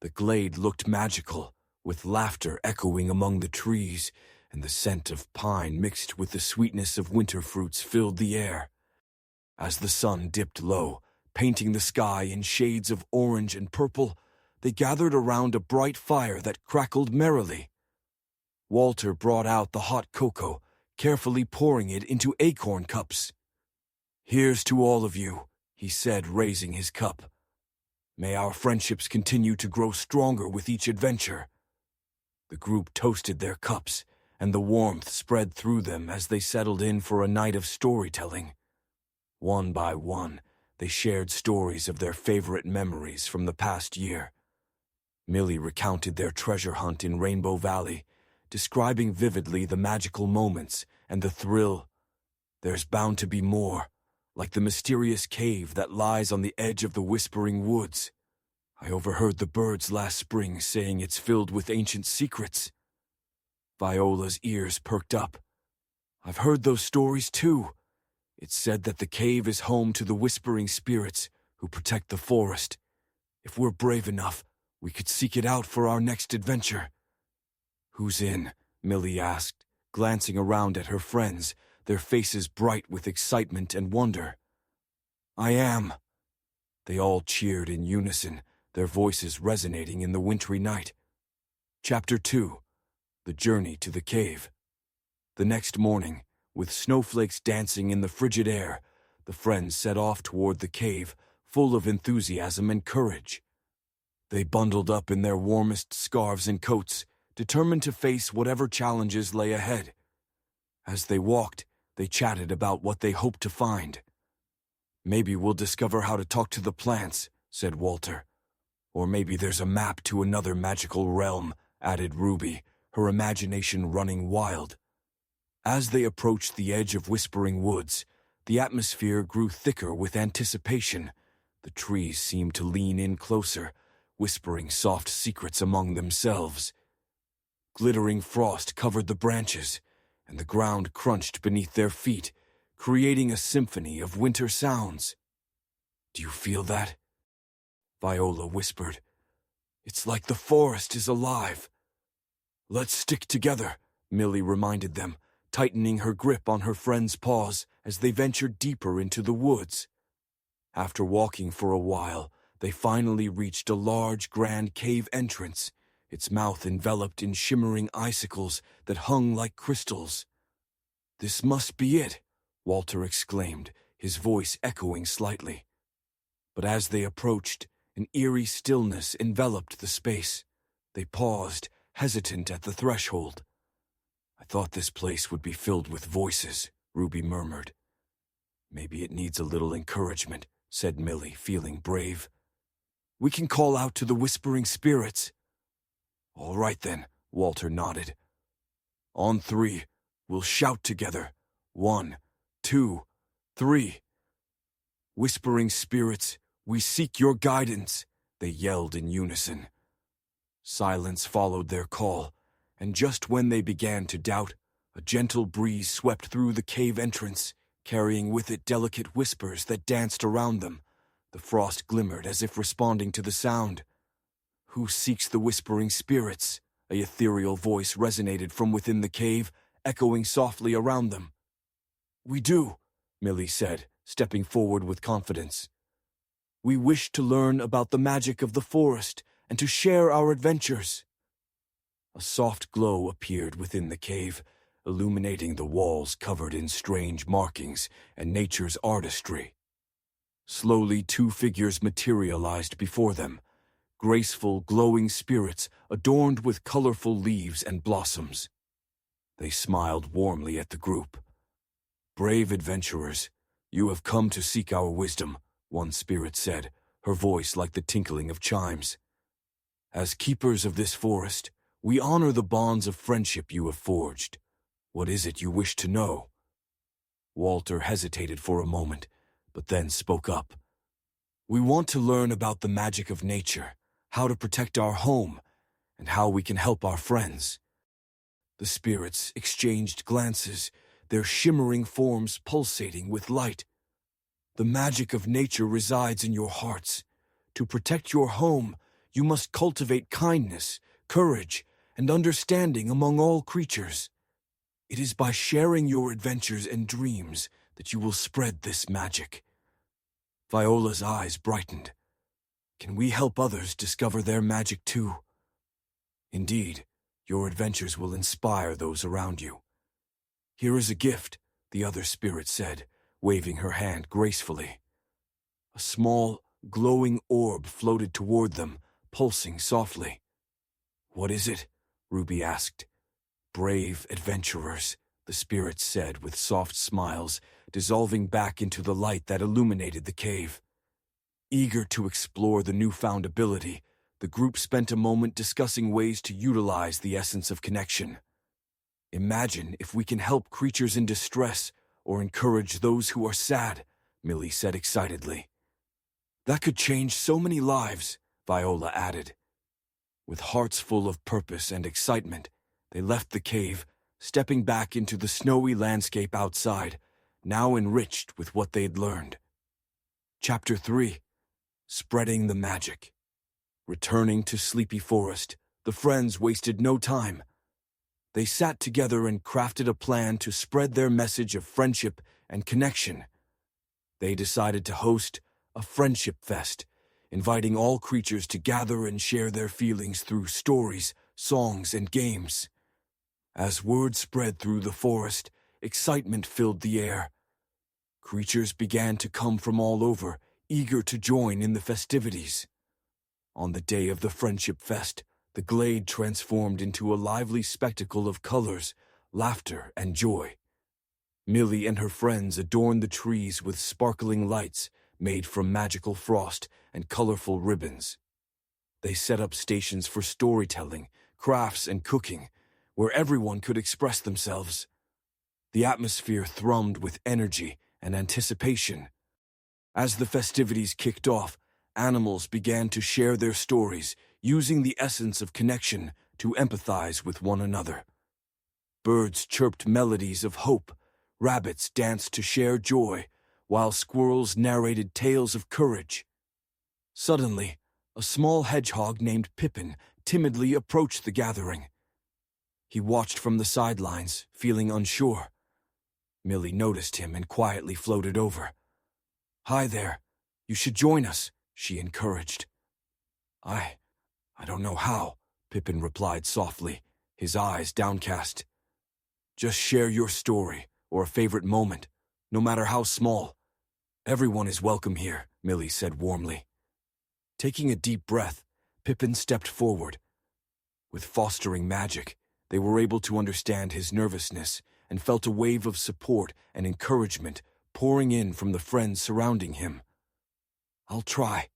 The glade looked magical, with laughter echoing among the trees, and the scent of pine mixed with the sweetness of winter fruits filled the air. As the sun dipped low, painting the sky in shades of orange and purple, they gathered around a bright fire that crackled merrily. Walter brought out the hot cocoa, carefully pouring it into acorn cups. "Here's to all of you," he said, raising his cup. "May our friendships continue to grow stronger with each adventure." The group toasted their cups, and the warmth spread through them as they settled in for a night of storytelling. One by one, they shared stories of their favorite memories from the past year. Millie recounted their treasure hunt in Rainbow Valley, describing vividly the magical moments and the thrill. There's bound to be more, like the mysterious cave that lies on the edge of the Whispering Woods. I overheard the birds last spring saying it's filled with ancient secrets. Viola's ears perked up. I've heard those stories too. It's said that the cave is home to the whispering spirits who protect the forest. If we're brave enough, we could seek it out for our next adventure. Who's in? Millie asked, glancing around at her friends, their faces bright with excitement and wonder. I am. They all cheered in unison, their voices resonating in the wintry night. Chapter 2. The Journey to the Cave. The next morning, with snowflakes dancing in the frigid air, the friends set off toward the cave, full of enthusiasm and courage. They bundled up in their warmest scarves and coats, determined to face whatever challenges lay ahead. As they walked, they chatted about what they hoped to find. Maybe we'll discover how to talk to the plants, said Walter. Or maybe there's a map to another magical realm, added Ruby, her imagination running wild. As they approached the edge of Whispering Woods, the atmosphere grew thicker with anticipation. The trees seemed to lean in closer, whispering soft secrets among themselves. Glittering frost covered the branches, and the ground crunched beneath their feet, creating a symphony of winter sounds. Do you feel that? Viola whispered. It's like the forest is alive. Let's stick together, Millie reminded them, tightening her grip on her friend's paws as they ventured deeper into the woods. After walking for a while, they finally reached a large, grand cave entrance, its mouth enveloped in shimmering icicles that hung like crystals. This must be it, Walter exclaimed, his voice echoing slightly. But as they approached, an eerie stillness enveloped the space. They paused, hesitant at the threshold. I thought this place would be filled with voices, Ruby murmured. Maybe it needs a little encouragement, said Millie, feeling brave. We can call out to the whispering spirits. All right then, Walter nodded. On 3, we'll shout together. 1, 2, 3. Whispering spirits, we seek your guidance, they yelled in unison. Silence followed their call, and just when they began to doubt, a gentle breeze swept through the cave entrance, carrying with it delicate whispers that danced around them. The frost glimmered as if responding to the sound. Who seeks the whispering spirits? A ethereal voice resonated from within the cave, echoing softly around them. We do, Millie said, stepping forward with confidence. We wish to learn about the magic of the forest and to share our adventures. A soft glow appeared within the cave, illuminating the walls covered in strange markings and nature's artistry. Slowly, two figures materialized before them, graceful, glowing spirits adorned with colorful leaves and blossoms. They smiled warmly at the group. "Brave adventurers, you have come to seek our wisdom," one spirit said, her voice like the tinkling of chimes. "As keepers of this forest, we honor the bonds of friendship you have forged. What is it you wish to know?" Walter hesitated for a moment, but then spoke up. "We want to learn about the magic of nature, how to protect our home, and how we can help our friends." The spirits exchanged glances, their shimmering forms pulsating with light. "The magic of nature resides in your hearts. To protect your home, you must cultivate kindness, courage, and understanding among all creatures. It is by sharing your adventures and dreams that you will spread this magic." Viola's eyes brightened. "Can we help others discover their magic too?" "Indeed, your adventures will inspire those around you." "Here is a gift," the other spirit said, waving her hand gracefully. A small, glowing orb floated toward them, pulsing softly. "What is it?" Ruby asked. "Brave adventurers," the spirits said with soft smiles, dissolving back into the light that illuminated the cave. Eager to explore the newfound ability, the group spent a moment discussing ways to utilize the essence of connection. "Imagine if we can help creatures in distress or encourage those who are sad," Millie said excitedly. "That could change so many lives," Viola added. With hearts full of purpose and excitement, they left the cave, stepping back into the snowy landscape outside, now enriched with what they'd learned. Chapter 3: Spreading the Magic. Returning to Sleepy Forest, the friends wasted no time. They sat together and crafted a plan to spread their message of friendship and connection. They decided to host a friendship fest, inviting all creatures to gather and share their feelings through stories, songs, and games. As word spread through the forest, excitement filled the air. Creatures began to come from all over, eager to join in the festivities. On the day of the Friendship Fest, the glade transformed into a lively spectacle of colors, laughter, and joy. Millie and her friends adorned the trees with sparkling lights made from magical frost and colorful ribbons. They set up stations for storytelling, crafts, and cooking, where everyone could express themselves. The atmosphere thrummed with energy and anticipation. As the festivities kicked off, animals began to share their stories, using the essence of connection to empathize with one another. Birds chirped melodies of hope, rabbits danced to share joy, while squirrels narrated tales of courage. Suddenly, a small hedgehog named Pippin timidly approached the gathering. He watched from the sidelines, feeling unsure. Millie noticed him and quietly floated over. "Hi there. You should join us," she encouraged. I don't know how," Pippin replied softly, his eyes downcast. "Just share your story or a favorite moment, no matter how small. Everyone is welcome here," Millie said warmly. Taking a deep breath, Pippin stepped forward. With fostering magic, they were able to understand his nervousness and felt a wave of support and encouragement pouring in from the friends surrounding him. "I'll try,"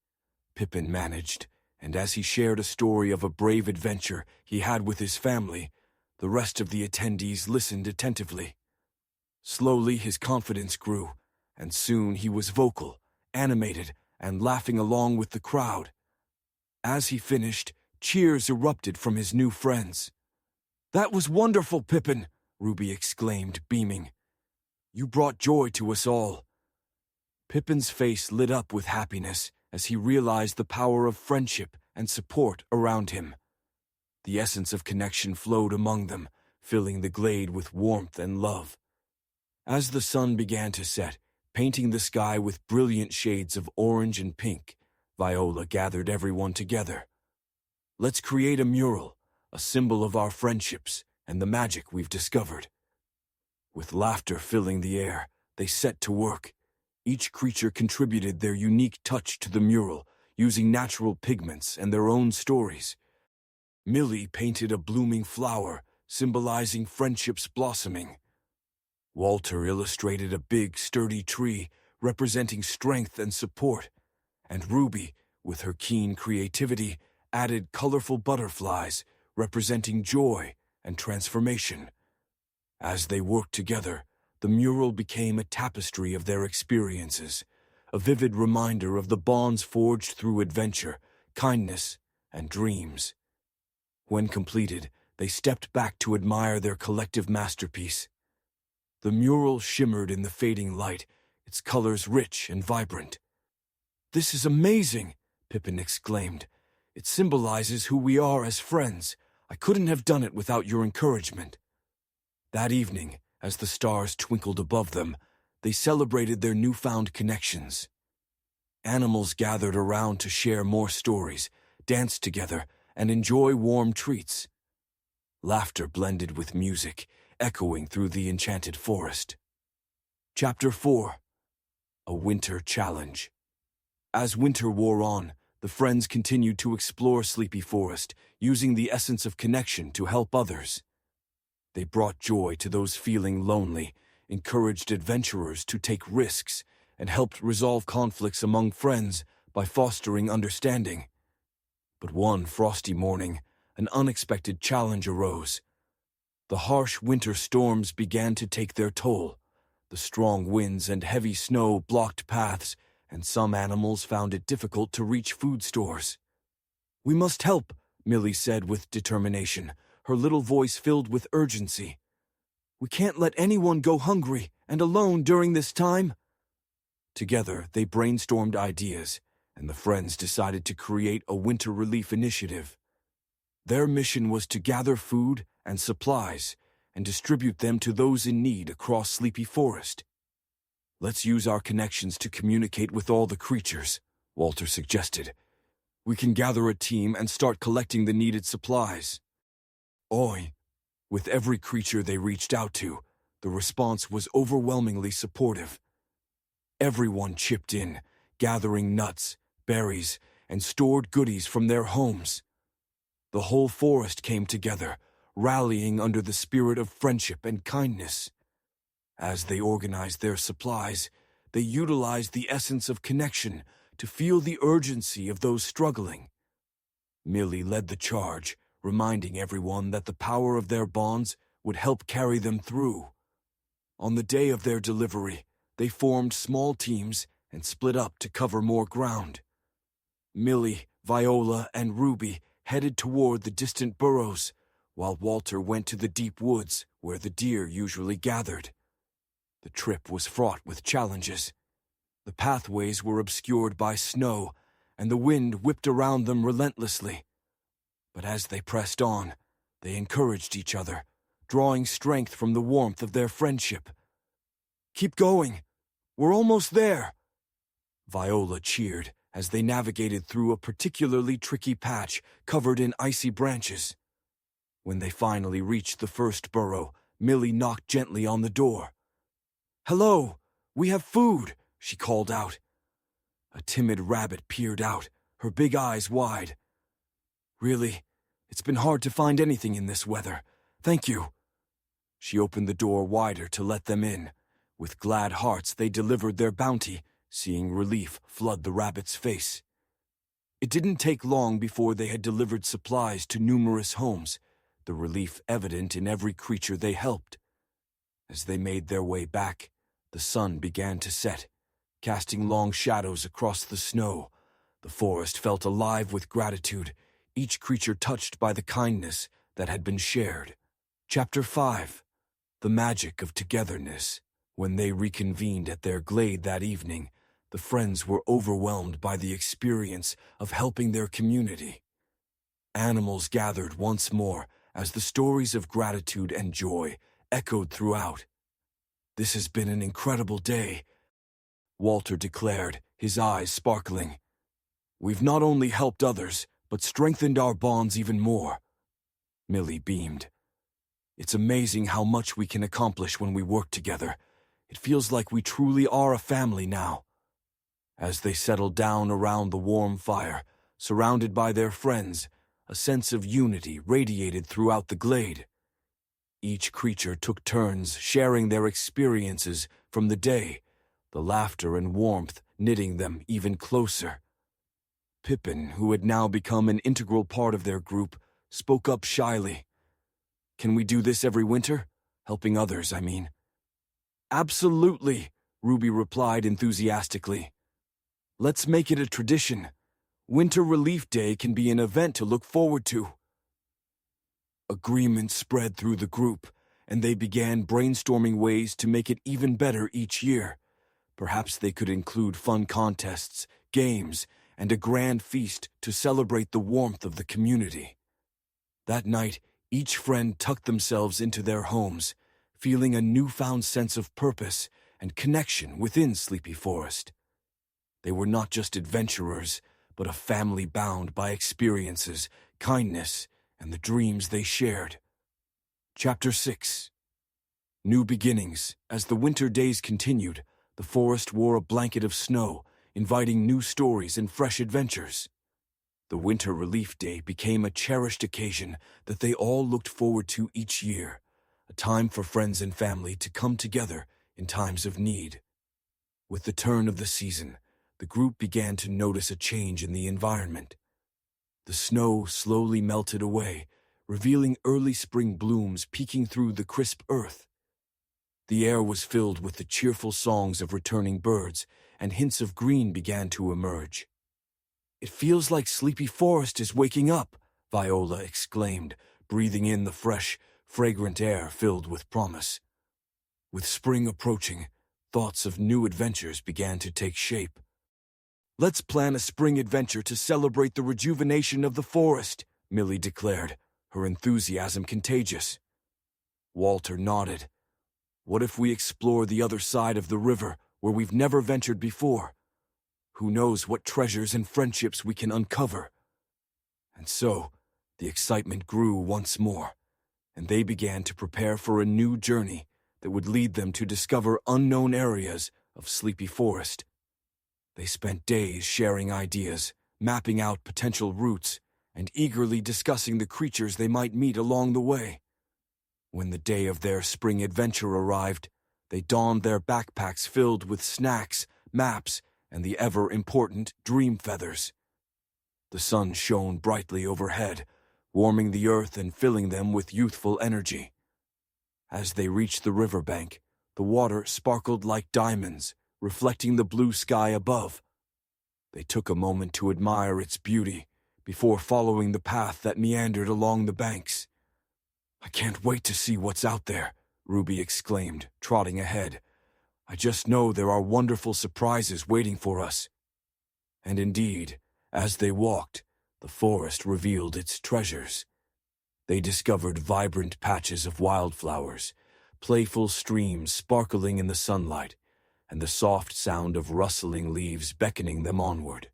Pippin managed, and as he shared a story of a brave adventure he had with his family, the rest of the attendees listened attentively. Slowly his confidence grew, and soon he was vocal, animated, and laughing along with the crowd. As he finished, cheers erupted from his new friends. "That was wonderful, Pippin," Ruby exclaimed, beaming. "You brought joy to us all." Pippin's face lit up with happiness as he realized the power of friendship and support around him. The essence of connection flowed among them, filling the glade with warmth and love. As the sun began to set, painting the sky with brilliant shades of orange and pink, Viola gathered everyone together. Let's create a mural, a symbol of our friendships and the magic we've discovered. With laughter filling the air, they set to work. Each creature contributed their unique touch to the mural, using natural pigments and their own stories. Millie painted a blooming flower, symbolizing friendship's blossoming. Walter illustrated a big, sturdy tree, representing strength and support. And Ruby, with her keen creativity, added colorful butterflies, representing joy and transformation. As they worked together, the mural became a tapestry of their experiences, a vivid reminder of the bonds forged through adventure, kindness, and dreams. When completed, they stepped back to admire their collective masterpiece. The mural shimmered in the fading light, its colors rich and vibrant. "This is amazing," Pippin exclaimed. "It symbolizes who we are as friends. I couldn't have done it without your encouragement." That evening, as the stars twinkled above them, they celebrated their newfound connections. Animals gathered around to share more stories, dance together, and enjoy warm treats. Laughter blended with music, echoing through the enchanted forest. Chapter 4. A Winter Challenge. As winter wore on, the friends continued to explore Sleepy Forest, using the essence of connection to help others. They brought joy to those feeling lonely, encouraged adventurers to take risks, and helped resolve conflicts among friends by fostering understanding. But one frosty morning, an unexpected challenge arose. The harsh winter storms began to take their toll. The strong winds and heavy snow blocked paths, and some animals found it difficult to reach food stores. "We must help," Millie said with determination, her little voice filled with urgency. "We can't let anyone go hungry and alone during this time." Together, they brainstormed ideas, and the friends decided to create a winter relief initiative. Their mission was to gather food and supplies and distribute them to those in need across Sleepy Forest. "Let's use our connections to communicate with all the creatures," Walter suggested. "We can gather a team and start collecting the needed supplies." Oi! With every creature they reached out to, the response was overwhelmingly supportive. Everyone chipped in, gathering nuts, berries, and stored goodies from their homes. The whole forest came together, rallying under the spirit of friendship and kindness. As they organized their supplies, they utilized the essence of connection to feel the urgency of those struggling. Millie led the charge, reminding everyone that the power of their bonds would help carry them through. On the day of their delivery, they formed small teams and split up to cover more ground. Millie, Viola, and Ruby headed toward the distant burrows, while Walter went to the deep woods where the deer usually gathered. The trip was fraught with challenges. The pathways were obscured by snow, and the wind whipped around them relentlessly. But as they pressed on, they encouraged each other, drawing strength from the warmth of their friendship. "Keep going! We're almost there!" Viola cheered as they navigated through a particularly tricky patch covered in icy branches. When they finally reached the first burrow, Millie knocked gently on the door. "Hello! We have food!" she called out. A timid rabbit peered out, her big eyes wide. "Really, it's been hard to find anything in this weather. Thank you." She opened the door wider to let them in. With glad hearts, they delivered their bounty, seeing relief flood the rabbit's face. It didn't take long before they had delivered supplies to numerous homes, the relief evident in every creature they helped. As they made their way back, the sun began to set, casting long shadows across the snow. The forest felt alive with gratitude, each creature touched by the kindness that had been shared. Chapter 5. The Magic of Togetherness. When they reconvened at their glade that evening, the friends were overwhelmed by the experience of helping their community. Animals gathered once more as the stories of gratitude and joy echoed throughout. This has been an incredible day, Walter declared, his eyes sparkling. We've not only helped others, but strengthened our bonds even more. Millie beamed. It's amazing how much we can accomplish when we work together. It feels like we truly are a family now. As they settled down around the warm fire, surrounded by their friends, a sense of unity radiated throughout the glade. Each creature took turns sharing their experiences from the day, the laughter and warmth knitting them even closer. Pippin, who had now become an integral part of their group, spoke up shyly. Can we do this every winter? Helping others, I mean. Absolutely, Ruby replied enthusiastically. Let's make it a tradition. Winter Relief Day can be an event to look forward to. Agreement spread through the group, and they began brainstorming ways to make it even better each year. Perhaps they could include fun contests, games, and a grand feast to celebrate the warmth of the community. That night, each friend tucked themselves into their homes, feeling a newfound sense of purpose and connection within Sleepy Forest. They were not just adventurers, but a family bound by experiences, kindness, and the dreams they shared. Chapter 6. New beginnings. As the winter days continued, the forest wore a blanket of snow, inviting new stories and fresh adventures. The Winter Relief Day became a cherished occasion that they all looked forward to each year, a time for friends and family to come together in times of need. With the turn of the season, the group began to notice a change in the environment. The snow slowly melted away, revealing early spring blooms peeking through the crisp earth. The air was filled with the cheerful songs of returning birds, and hints of green began to emerge. It feels like Sleepy Forest is waking up, Viola exclaimed, breathing in the fresh, fragrant air filled with promise. With spring approaching, thoughts of new adventures began to take shape. Let's plan a spring adventure to celebrate the rejuvenation of the forest, Millie declared, her enthusiasm contagious. Walter nodded. What if we explore the other side of the river, where we've never ventured before? Who knows what treasures and friendships we can uncover? And so, the excitement grew once more, and they began to prepare for a new journey that would lead them to discover unknown areas of Sleepy Forest. They spent days sharing ideas, mapping out potential routes, and eagerly discussing the creatures they might meet along the way. When the day of their spring adventure arrived, they donned their backpacks filled with snacks, maps, and the ever-important dream feathers. The sun shone brightly overhead, warming the earth and filling them with youthful energy. As they reached the riverbank, the water sparkled like diamonds, reflecting the blue sky above. They took a moment to admire its beauty before following the path that meandered along the banks. I can't wait to see what's out there, Ruby exclaimed, trotting ahead. I just know there are wonderful surprises waiting for us. And indeed, as they walked, the forest revealed its treasures. They discovered vibrant patches of wildflowers, playful streams sparkling in the sunlight, and the soft sound of rustling leaves beckoning them onward.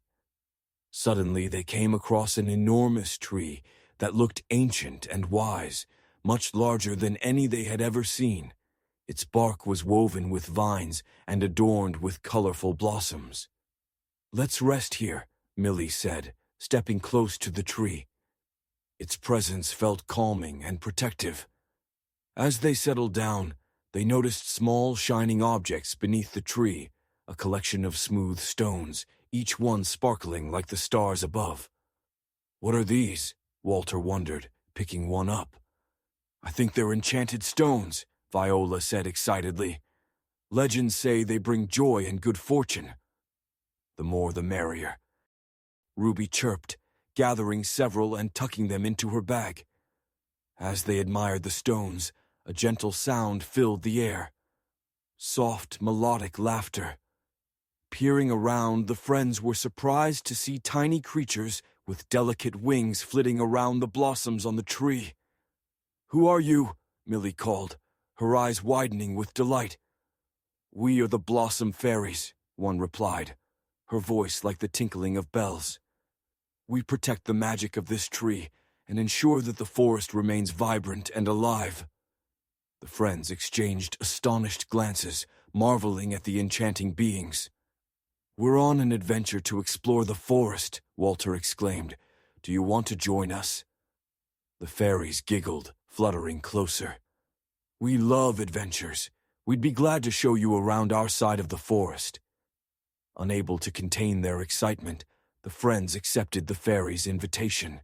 Suddenly they came across an enormous tree that looked ancient and wise, much larger than any they had ever seen. Its bark was woven with vines and adorned with colorful blossoms. Let's rest here, Millie said, stepping close to the tree. Its presence felt calming and protective. As they settled down, they noticed small shining objects beneath the tree, a collection of smooth stones, each one sparkling like the stars above. What are these? Walter wondered, picking one up. I think they're enchanted stones, Viola said excitedly. Legends say they bring joy and good fortune. The more the merrier, Ruby chirped, gathering several and tucking them into her bag. As they admired the stones, a gentle sound filled the air. Soft, melodic laughter. Peering around, the friends were surprised to see tiny creatures with delicate wings flitting around the blossoms on the tree. Who are you? Millie called, her eyes widening with delight. "We are the Blossom Fairies," one replied, her voice like the tinkling of bells. "We protect the magic of this tree and ensure that the forest remains vibrant and alive." The friends exchanged astonished glances, marveling at the enchanting beings. "We're on an adventure to explore the forest," Walter exclaimed. "Do you want to join us?" The fairies giggled, fluttering closer. "We love adventures. We'd be glad to show you around our side of the forest." Unable to contain their excitement, the friends accepted the fairies' invitation.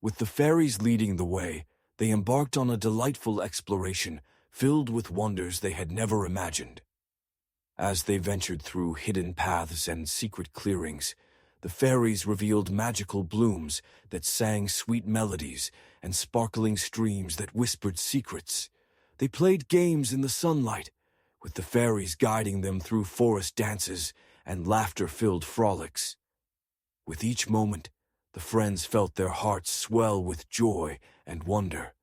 With the fairies leading the way, they embarked on a delightful exploration filled with wonders they had never imagined. As they ventured through hidden paths and secret clearings, the fairies revealed magical blooms that sang sweet melodies and sparkling streams that whispered secrets. They played games in the sunlight, with the fairies guiding them through forest dances and laughter-filled frolics. With each moment, the friends felt their hearts swell with joy and wonder.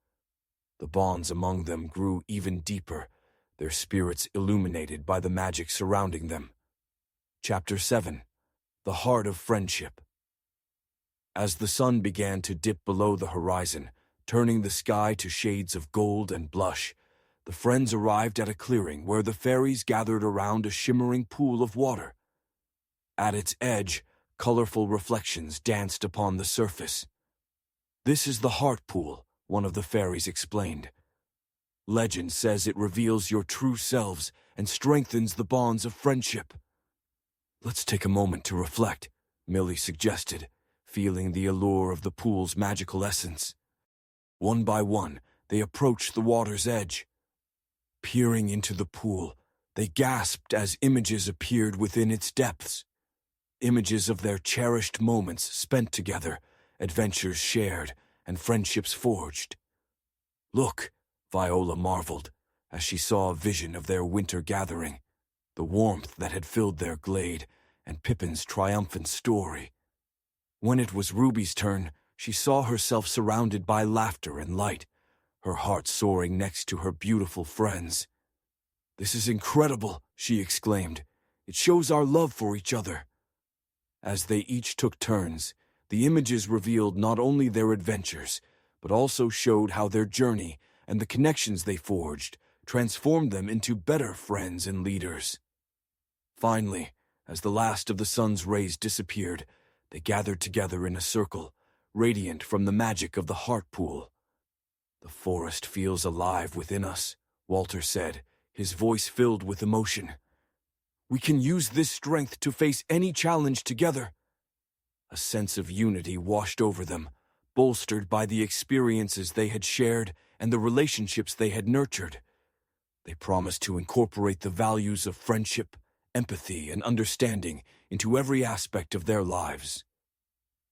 The bonds among them grew even deeper, their spirits illuminated by the magic surrounding them. Chapter 7. The Heart of Friendship. As the sun began to dip below the horizon, turning the sky to shades of gold and blush, the friends arrived at a clearing where the fairies gathered around a shimmering pool of water. At its edge, colorful reflections danced upon the surface. "This is the heart pool," one of the fairies explained. "Legend says it reveals your true selves and strengthens the bonds of friendship." "Let's take a moment to reflect," Millie suggested, feeling the allure of the pool's magical essence. One by one, they approached the water's edge. Peering into the pool, they gasped as images appeared within its depths. Images of their cherished moments spent together, adventures shared, and friendships forged. "Look," Viola marveled, as she saw a vision of their winter gathering, the warmth that had filled their glade, and Pippin's triumphant story. When it was Ruby's turn, she saw herself surrounded by laughter and light, her heart soaring next to her beautiful friends. "This is incredible," she exclaimed. "It shows our love for each other." As they each took turns, the images revealed not only their adventures, but also showed how their journey and the connections they forged transformed them into better friends and leaders. Finally, as the last of the sun's rays disappeared, they gathered together in a circle, radiant from the magic of the heart pool. "The forest feels alive within us," Walter said, his voice filled with emotion. "We can use this strength to face any challenge together." A sense of unity washed over them, bolstered by the experiences they had shared and the relationships they had nurtured. They promised to incorporate the values of friendship, empathy, and understanding into every aspect of their lives.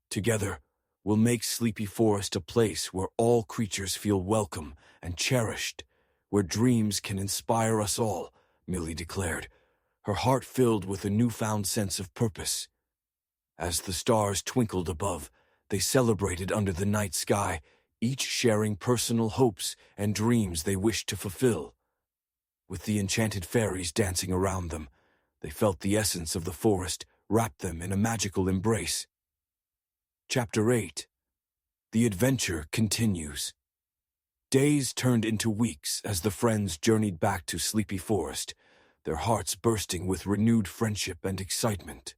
"Together, we'll make Sleepy Forest a place where all creatures feel welcome and cherished, where dreams can inspire us all," Millie declared, her heart filled with a newfound sense of purpose. As the stars twinkled above, they celebrated under the night sky, each sharing personal hopes and dreams they wished to fulfill. With the enchanted fairies dancing around them, they felt the essence of the forest wrap them in a magical embrace. Chapter 8. The Adventure Continues. Days turned into weeks as the friends journeyed back to Sleepy Forest, their hearts bursting with renewed friendship and excitement.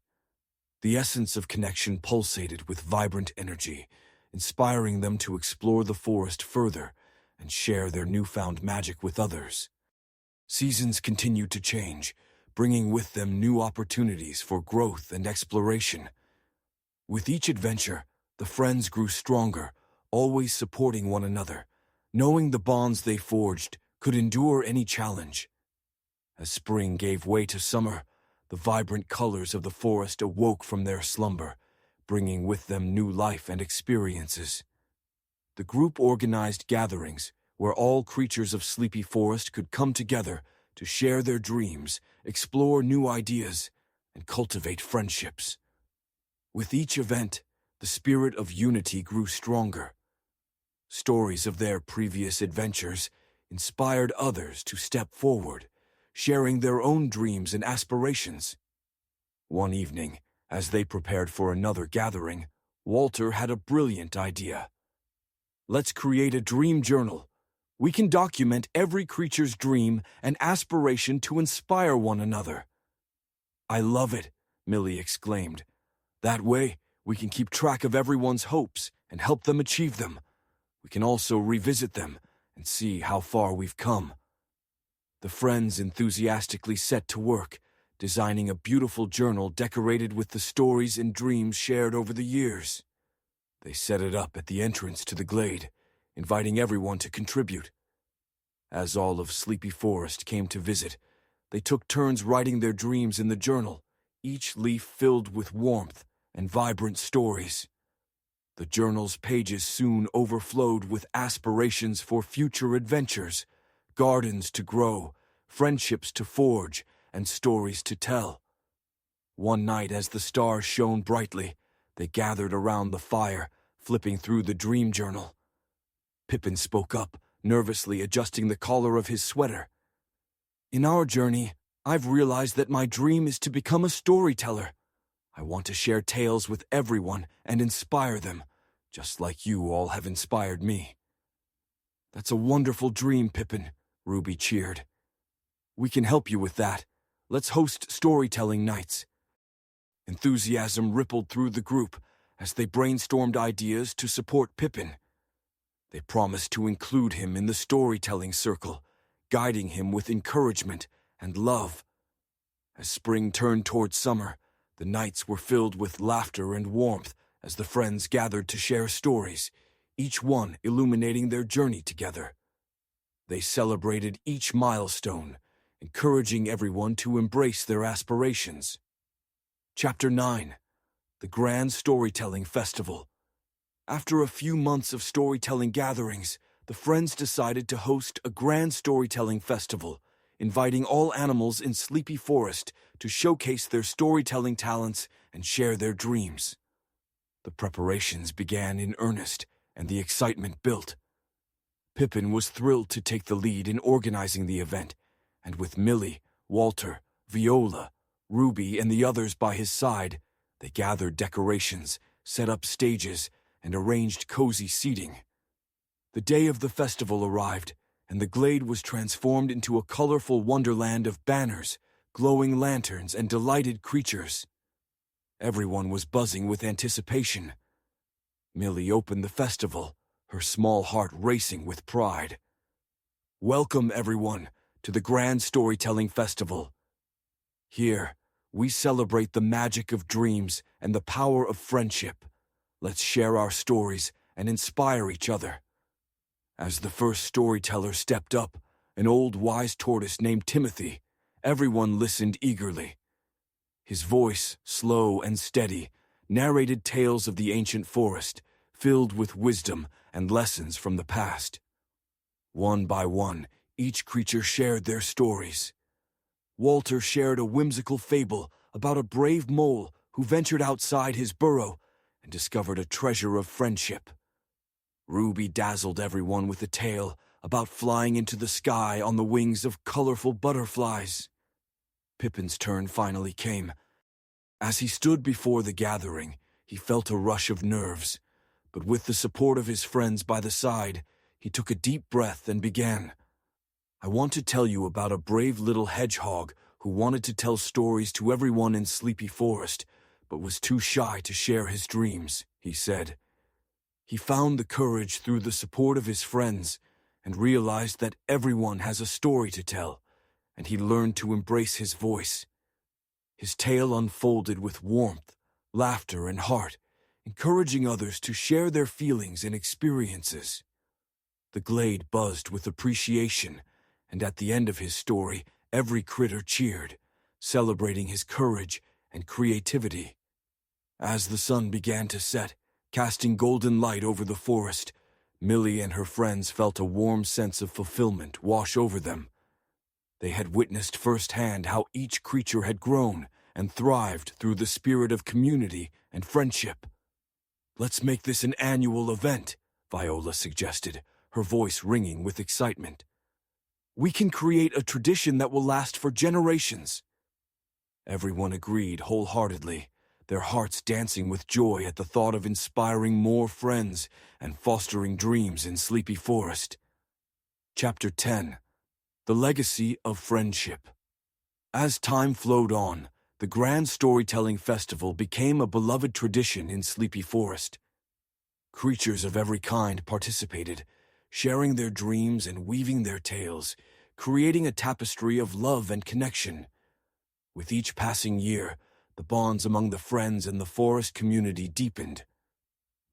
The essence of connection pulsated with vibrant energy, inspiring them to explore the forest further and share their newfound magic with others. Seasons continued to change, bringing with them new opportunities for growth and exploration. With each adventure, the friends grew stronger, always supporting one another, knowing the bonds they forged could endure any challenge. As spring gave way to summer, the vibrant colors of the forest awoke from their slumber, bringing with them new life and experiences. The group organized gatherings where all creatures of Sleepy Forest could come together to share their dreams, explore new ideas, and cultivate friendships. With each event, the spirit of unity grew stronger. Stories of their previous adventures inspired others to step forward, sharing their own dreams and aspirations. One evening, as they prepared for another gathering, Walter had a brilliant idea. "Let's create a dream journal. We can document every creature's dream and aspiration to inspire one another." "I love it," Millie exclaimed. "That way, we can keep track of everyone's hopes and help them achieve them. We can also revisit them and see how far we've come." The friends enthusiastically set to work, designing a beautiful journal decorated with the stories and dreams shared over the years. They set it up at the entrance to the glade, inviting everyone to contribute. As all of Sleepy Forest came to visit, they took turns writing their dreams in the journal, each leaf filled with warmth and vibrant stories. The journal's pages soon overflowed with aspirations for future adventures, gardens to grow, friendships to forge, and stories to tell. One night, as the stars shone brightly, they gathered around the fire, flipping through the dream journal. Pippin spoke up, nervously adjusting the collar of his sweater. "In our journey, I've realized that my dream is to become a storyteller. I want to share tales with everyone and inspire them, just like you all have inspired me." "That's a wonderful dream, Pippin," Ruby cheered. "We can help you with that. Let's host storytelling nights." Enthusiasm rippled through the group as they brainstormed ideas to support Pippin. They promised to include him in the storytelling circle, guiding him with encouragement and love. As spring turned toward summer, the nights were filled with laughter and warmth as the friends gathered to share stories, each one illuminating their journey together. They celebrated each milestone, encouraging everyone to embrace their aspirations. Chapter 9. The Grand Storytelling Festival. After a few months of storytelling gatherings, the friends decided to host a grand storytelling festival, inviting all animals in Sleepy Forest to showcase their storytelling talents and share their dreams. The preparations began in earnest, and the excitement built. Pippin was thrilled to take the lead in organizing the event, and with Millie, Walter, Viola, Ruby, and the others by his side, they gathered decorations, set up stages, and arranged cozy seating. The day of the festival arrived, and the glade was transformed into a colorful wonderland of banners, glowing lanterns, and delighted creatures. Everyone was buzzing with anticipation. Millie opened the festival, her small heart racing with pride. "Welcome, everyone, to the Grand Storytelling Festival. Here, we celebrate the magic of dreams and the power of friendship. Let's share our stories and inspire each other." As the first storyteller stepped up, an old wise tortoise named Timothy, everyone listened eagerly. His voice, slow and steady, narrated tales of the ancient forest, filled with wisdom and lessons from the past. One by one, each creature shared their stories. Walter shared a whimsical fable about a brave mole who ventured outside his burrow and discovered a treasure of friendship. Ruby dazzled everyone with a tale about flying into the sky on the wings of colorful butterflies. Pippin's turn finally came. As he stood before the gathering, he felt a rush of nerves, but with the support of his friends by the side, he took a deep breath and began. "I want to tell you about a brave little hedgehog who wanted to tell stories to everyone in Sleepy Forest, but was too shy to share his dreams," he said. He found the courage through the support of his friends and realized that everyone has a story to tell, and he learned to embrace his voice. His tale unfolded with warmth, laughter, and heart, encouraging others to share their feelings and experiences. The glade buzzed with appreciation, and at the end of his story, every critter cheered, celebrating his courage and creativity. As the sun began to set, casting golden light over the forest, Millie and her friends felt a warm sense of fulfillment wash over them. They had witnessed firsthand how each creature had grown and thrived through the spirit of community and friendship. "Let's make this an annual event," Viola suggested, her voice ringing with excitement. We can create a tradition that will last for generations." Everyone agreed wholeheartedly, their hearts dancing with joy at the thought of inspiring more friends and fostering dreams in Sleepy Forest. Chapter 10. The Legacy of Friendship. As time flowed on, the grand storytelling festival became a beloved tradition in Sleepy Forest. Creatures of every kind participated, sharing their dreams and weaving their tales, creating a tapestry of love and connection. With each passing year, the bonds among the friends and the forest community deepened.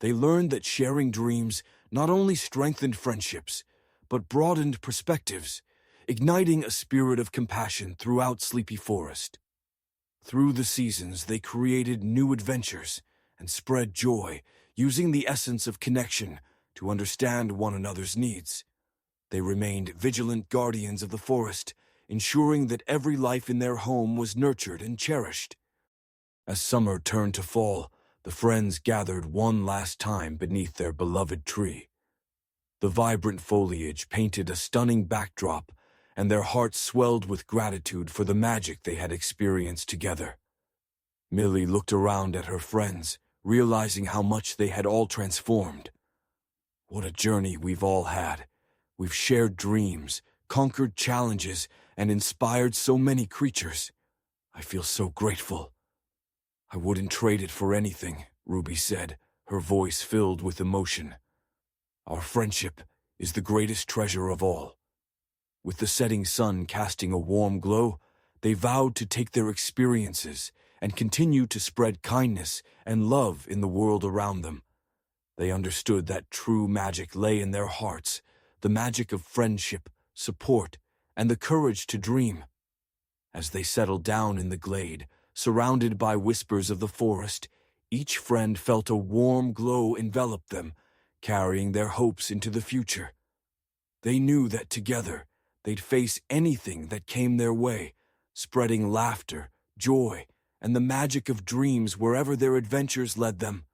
They learned that sharing dreams not only strengthened friendships, but broadened perspectives, igniting a spirit of compassion throughout Sleepy Forest. Through the seasons, they created new adventures and spread joy, using the essence of connection to understand one another's needs. They remained vigilant guardians of the forest, ensuring that every life in their home was nurtured and cherished. As summer turned to fall, the friends gathered one last time beneath their beloved tree. The vibrant foliage painted a stunning backdrop, and their hearts swelled with gratitude for the magic they had experienced together. Millie looked around at her friends, realizing how much they had all transformed. "What a journey we've all had. We've shared dreams, conquered challenges, and inspired so many creatures. I feel so grateful." "I wouldn't trade it for anything," Ruby said, her voice filled with emotion. "Our friendship is the greatest treasure of all." With the setting sun casting a warm glow, they vowed to take their experiences and continue to spread kindness and love in the world around them. They understood that true magic lay in their hearts, the magic of friendship, support, and the courage to dream. As they settled down in the glade, surrounded by whispers of the forest, each friend felt a warm glow envelop them, carrying their hopes into the future. They knew that together, they'd face anything that came their way, spreading laughter, joy, and the magic of dreams wherever their adventures led them.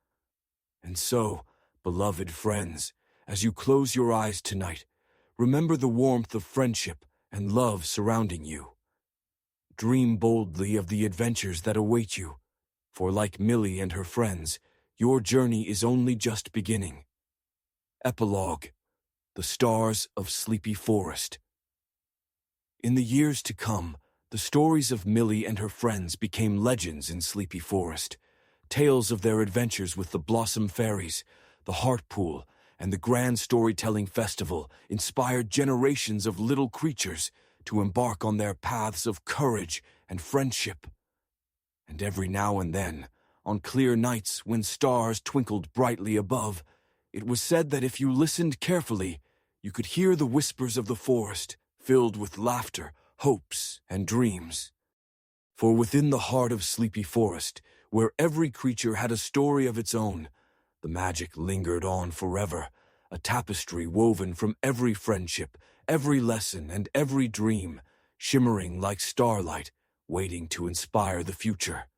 And so, beloved friends, as you close your eyes tonight, remember the warmth of friendship and love surrounding you. Dream boldly of the adventures that await you, for like Millie and her friends, your journey is only just beginning. Epilogue: The Stars of Sleepy Forest. In the years to come, the stories of Millie and her friends became legends in Sleepy Forest. Tales of their adventures with the Blossom Fairies, the Heart Pool, and the Grand Storytelling Festival inspired generations of little creatures to embark on their paths of courage and friendship. And every now and then, on clear nights when stars twinkled brightly above, it was said that if you listened carefully, you could hear the whispers of the forest, filled with laughter, hopes, and dreams. For within the heart of Sleepy Forest, where every creature had a story of its own, the magic lingered on forever, a tapestry woven from every friendship, every lesson, and every dream, shimmering like starlight, waiting to inspire the future.